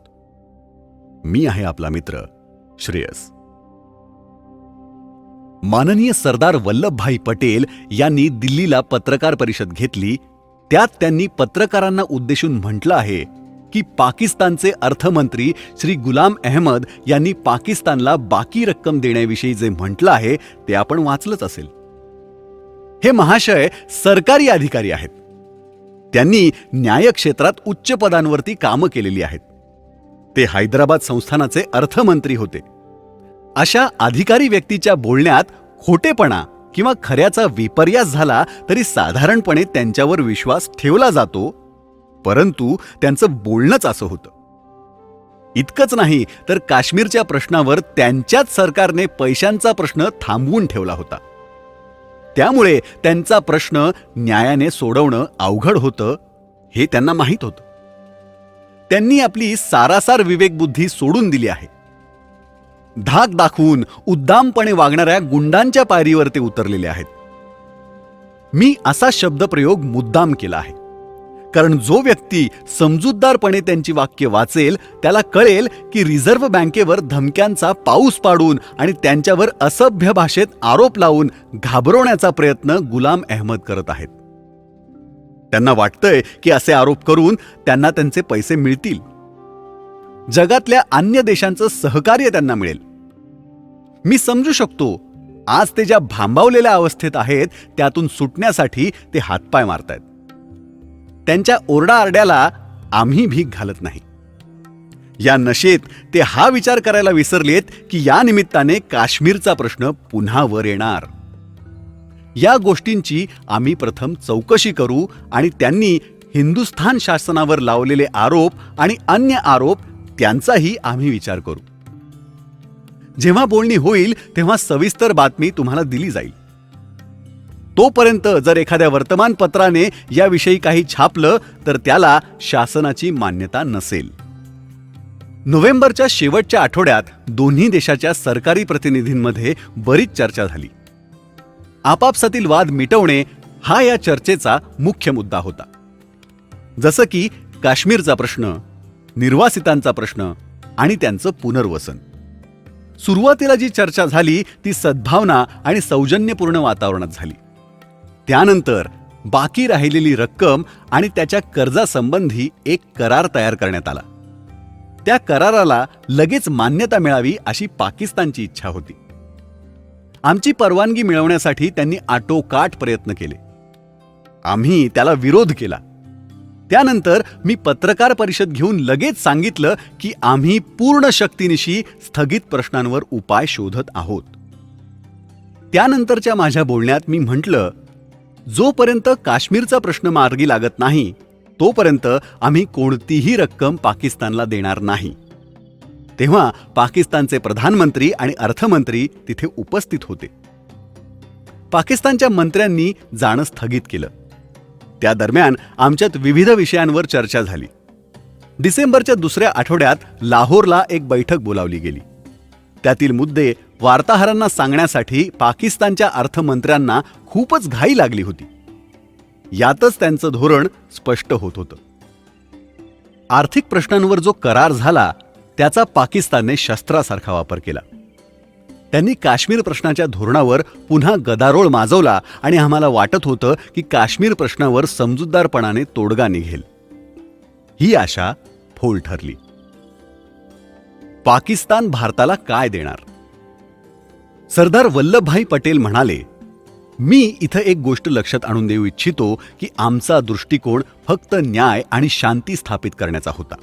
मी आहे आपला मित्र श्रेयस. माननीय सरदार वल्लभभाई पटेल यांनी दिल्लीला पत्रकार परिषद घेतली. त्यात त्यांनी पत्रकारांना उद्देशून म्हटलं आहे की पाकिस्तानचे अर्थमंत्री श्री गुलाम अहमद यांनी पाकिस्तानला बाकी रक्कम देण्याविषयी जे म्हटलं आहे ते आपण वाचलंच असेल. हे महाशय सरकारी अधिकारी आहेत. त्यांनी न्याय क्षेत्रात उच्च पदांवरती कामं केलेली आहेत. ते हैदराबाद संस्थानाचे अर्थमंत्री होते. अशा अधिकारी व्यक्तीच्या बोलण्यात खोटेपणा किंवा खऱ्याचा विपर्यास झाला तरी साधारणपणे त्यांच्यावर विश्वास ठेवला जातो, परंतु त्यांचं बोलणंच असं होतं. इतकंच नाही तर काश्मीरच्या प्रश्नावर त्यांच्याच सरकारने पैशांचा प्रश्न थांबवून ठेवला होता. त्यामुळे त्यांचा प्रश्न न्यायाने सोडवणं अवघड होतं हे त्यांना माहीत होतं. त्यांनी आपली सारासार विवेकबुद्धी सोडून दिली आहे. धाक दाखवून उद्दामपणे वागणाऱ्या गुंडांच्या पायरीवर ते उतरलेले आहेत. मी असा शब्दप्रयोग मुद्दाम केला आहे, कारण जो व्यक्ती समजूतदारपणे त्यांची वाक्य वाचेल त्याला कळेल की रिझर्व्ह बँकेवर धमक्यांचा पाऊस पाडून आणि त्यांच्यावर असभ्य भाषेत आरोप लावून घाबरवण्याचा प्रयत्न गुलाम अहमद करत आहेत. त्यांना वाटतंय की असे आरोप करून त्यांना त्यांचे पैसे मिळतील. जगातल्या अन्य देशांचं सहकार्य त्यांना मिळेल. मी समजू शकतो आज ते ज्या भांबावलेल्या अवस्थेत आहेत त्यातून सुटण्यासाठी ते हातपाय मारतायत. त्यांच्या ओरडाआरड्याला आम्ही भीक घालत नाही. या नशेत ते हा विचार करायला विसरलेत की या निमित्ताने काश्मीरचा प्रश्न पुन्हा वर येणार. या गोष्टींची आम्ही प्रथम चौकशी करू आणि त्यांनी हिंदुस्थान शासनावर लावलेले आरोप आणि अन्य आरोप त्यांचाही आम्ही विचार करू. जेव्हा बोलणी होईल तेव्हा सविस्तर बातमी तुम्हाला दिली जाईल. तोपर्यंत जर एखाद्या वर्तमानपत्राने याविषयी काही छापलं तर त्याला शासनाची मान्यता नसेल. नोव्हेंबरच्या शेवटच्या आठवड्यात दोन्ही देशाच्या सरकारी प्रतिनिधींमध्ये बरीच चर्चा झाली. आपापसातील वाद मिटवणे हा या चर्चेचा मुख्य मुद्दा होता. जसं की काश्मीरचा प्रश्न, निर्वासितांचा प्रश्न आणि त्यांचं पुनर्वसन. सुरुवातीला जी चर्चा झाली ती सद्भावना आणि सौजन्यपूर्ण वातावरणात झाली. त्यानंतर बाकी राहिलेली रक्कम आणि त्याच्या कर्जासंबंधी एक करार तयार करण्यात आला. त्या कराराला लगेच मान्यता मिळावी अशी पाकिस्तानची इच्छा होती. आमची परवानगी मिळवण्यासाठी त्यांनी आटोकाट प्रयत्न केले. आम्ही त्याला विरोध केला. त्यानंतर मी पत्रकार परिषद घेऊन लगेच सांगितलं की आम्ही पूर्ण शक्तीनिशी स्थगित प्रश्नांवर उपाय शोधत आहोत. त्यानंतरच्या माझ्या बोलण्यात मी म्हटलं, जोपर्यंत काश्मीरचा प्रश्न मार्गी लागत नाही तोपर्यंत आम्ही कोणतीही रक्कम पाकिस्तानला देणार नाही. तेव्हा पाकिस्तानचे प्रधानमंत्री आणि अर्थमंत्री तिथे उपस्थित होते. पाकिस्तानच्या मंत्र्यांनी जाणं स्थगित केलं. त्या दरम्यान आमच्यात विविध विषयांवर चर्चा झाली. डिसेंबरच्या दुसऱ्या आठवड्यात लाहोरला एक बैठक बोलावली गेली. त्यातील मुद्दे वार्ताहरांना सांगण्यासाठी पाकिस्तानच्या अर्थमंत्र्यांना खूपच घाई लागली होती. यातच त्यांचं धोरण स्पष्ट होत होतं. आर्थिक प्रश्नांवर जो करार झाला त्याचा पाकिस्तानने शस्त्रासारखा वापर केला. त्यांनी काश्मीर प्रश्नाच्या धोरणावर पुन्हा गदारोळ माजवला आणि आम्हाला वाटत होतं की काश्मीर प्रश्नावर समजूतदारपणाने तोडगा निघेल. ही आशा फोल ठरली. पाकिस्तान भारताला काय देणार? सरदार वल्लभभाई पटेल म्हणाले, मी इथं एक गोष्ट लक्षात आणून देऊ इच्छितो की आमचा दृष्टिकोन फक्त न्याय आणि शांती स्थापित करण्याचा होता.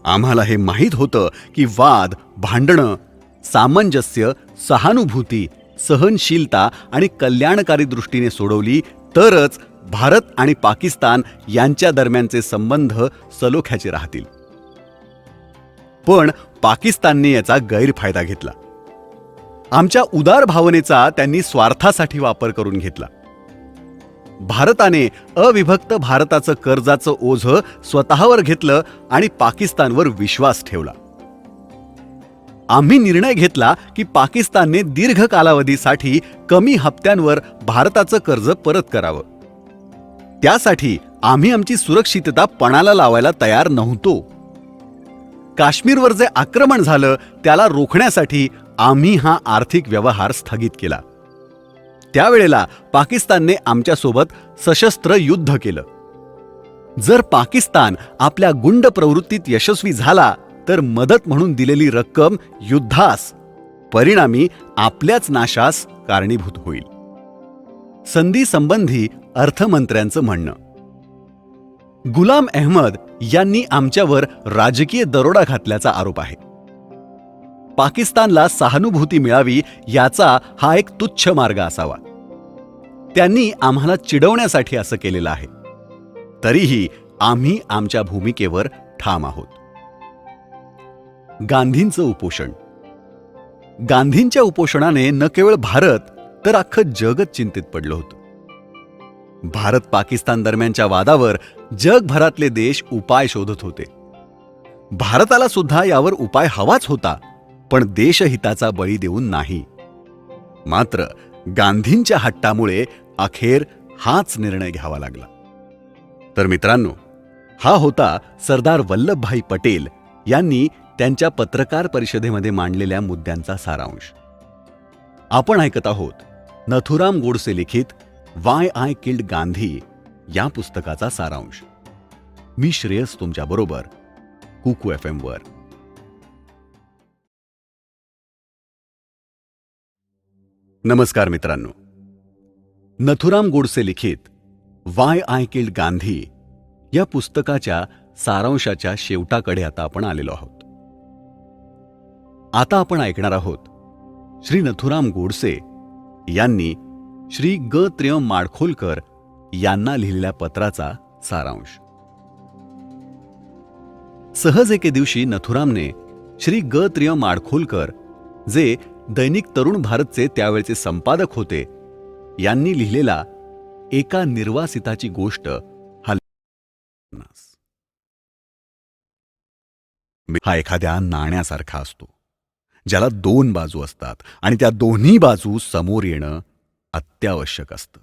आम्हाला हे माहीत होतं की वाद, भांडणं, सामंजस्य, सहानुभूती, सहनशीलता आणि कल्याणकारी दृष्टीने सोडवली तरच भारत आणि पाकिस्तान यांच्या दरम्यानचे संबंध सलोख्याचे राहतील. पण पाकिस्तानने याचा गैरफायदा घेतला. आमच्या उदार भावनेचा त्यांनी स्वार्थासाठी वापर करून घेतला. भारताने अविभक्त भारताचं कर्जाचं ओझं स्वतःवर घेतलं आणि पाकिस्तानवर विश्वास ठेवला. आम्ही निर्णय घेतला की पाकिस्तानने दीर्घ कालावधीसाठी कमी हप्त्यांवर भारताचं कर्ज परत करावं. त्यासाठी आम्ही आमची सुरक्षितता पणाला लावायला तयार नव्हतो. काश्मीरवर जे आक्रमण झालं त्याला रोखण्यासाठी आम्ही हा आर्थिक व्यवहार स्थगित केला. त्यावेळेला पाकिस्तानने आमच्यासोबत सशस्त्र युद्ध केलं. जर पाकिस्तान आपल्या गुंड प्रवृत्तीत यशस्वी झाला तर मदत म्हणून दिलेली रक्कम युद्धास, परिणामी आपल्याच नाशास कारणीभूत होईल. संधी संबंधी अर्थमंत्र्यांचं म्हणणं. गुलाम अहमद यांनी आमच्यावर राजकीय दरोडा घातल्याचा आरोप आहे. पाकिस्तानला सहानुभूती मिळावी याचा हा एक तुच्छ मार्ग असावा. त्यांनी आम्हाला चिडवण्यासाठी असं केलेलं आहे. तरीही आम्ही आमच्या भूमिकेवर ठाम आहोत. गांधींचं उपोषण. गांधींच्या उपोषणाने न केवळ भारत तर अख्खं जगच चिंतित पडलं होतं. भारत पाकिस्तान दरम्यानच्या वादावर जगभरातले देश उपाय शोधत होते. भारताला सुद्धा यावर उपाय हवाच होता, पण देशहिताचा बळी देऊन नाही. मात्र गांधींच्या हट्टामुळे अखेर हाच निर्णय घ्यावा लागला. तर मित्रांनो, हा होता सरदार वल्लभभाई पटेल यांनी त्यांच्या पत्रकार परिषदेमध्ये मांडलेल्या मुद्द्यांचा सारांश. आपण ऐकत आहोत नथुराम गोडसे लिखित वाय आय किल्ड गांधी या पुस्तकाचा सारांश. मी श्रेयस तुमच्याबरोबर कुकू FM वर. नमस्कार मित्रांनो. नथुराम गोडसे लिखित वाय आय किल्ड गांधी या पुस्तकाच्या सारांशाच्या शेवटाकडे आता आपण आलेलो आहोत. आता आपण ऐकणार आहोत श्री नथुराम गोडसे यांनी श्री ग. त्र्य. माडखोलकर यांना लिहिलेल्या पत्राचा सारांश. सहज एके दिवशी नथुरामने श्री ग. त्र्य. माडखोलकर, जे दैनिक तरुण भारतचे त्यावेळचे संपादक होते, यांनी लिहिलेला एका निर्वासिताची गोष्ट हा एखाद्या नाण्यासारखा असतो, ज्याला दोन बाजू असतात आणि त्या दोन्ही बाजू समोर येणं अत्यावश्यक असतं.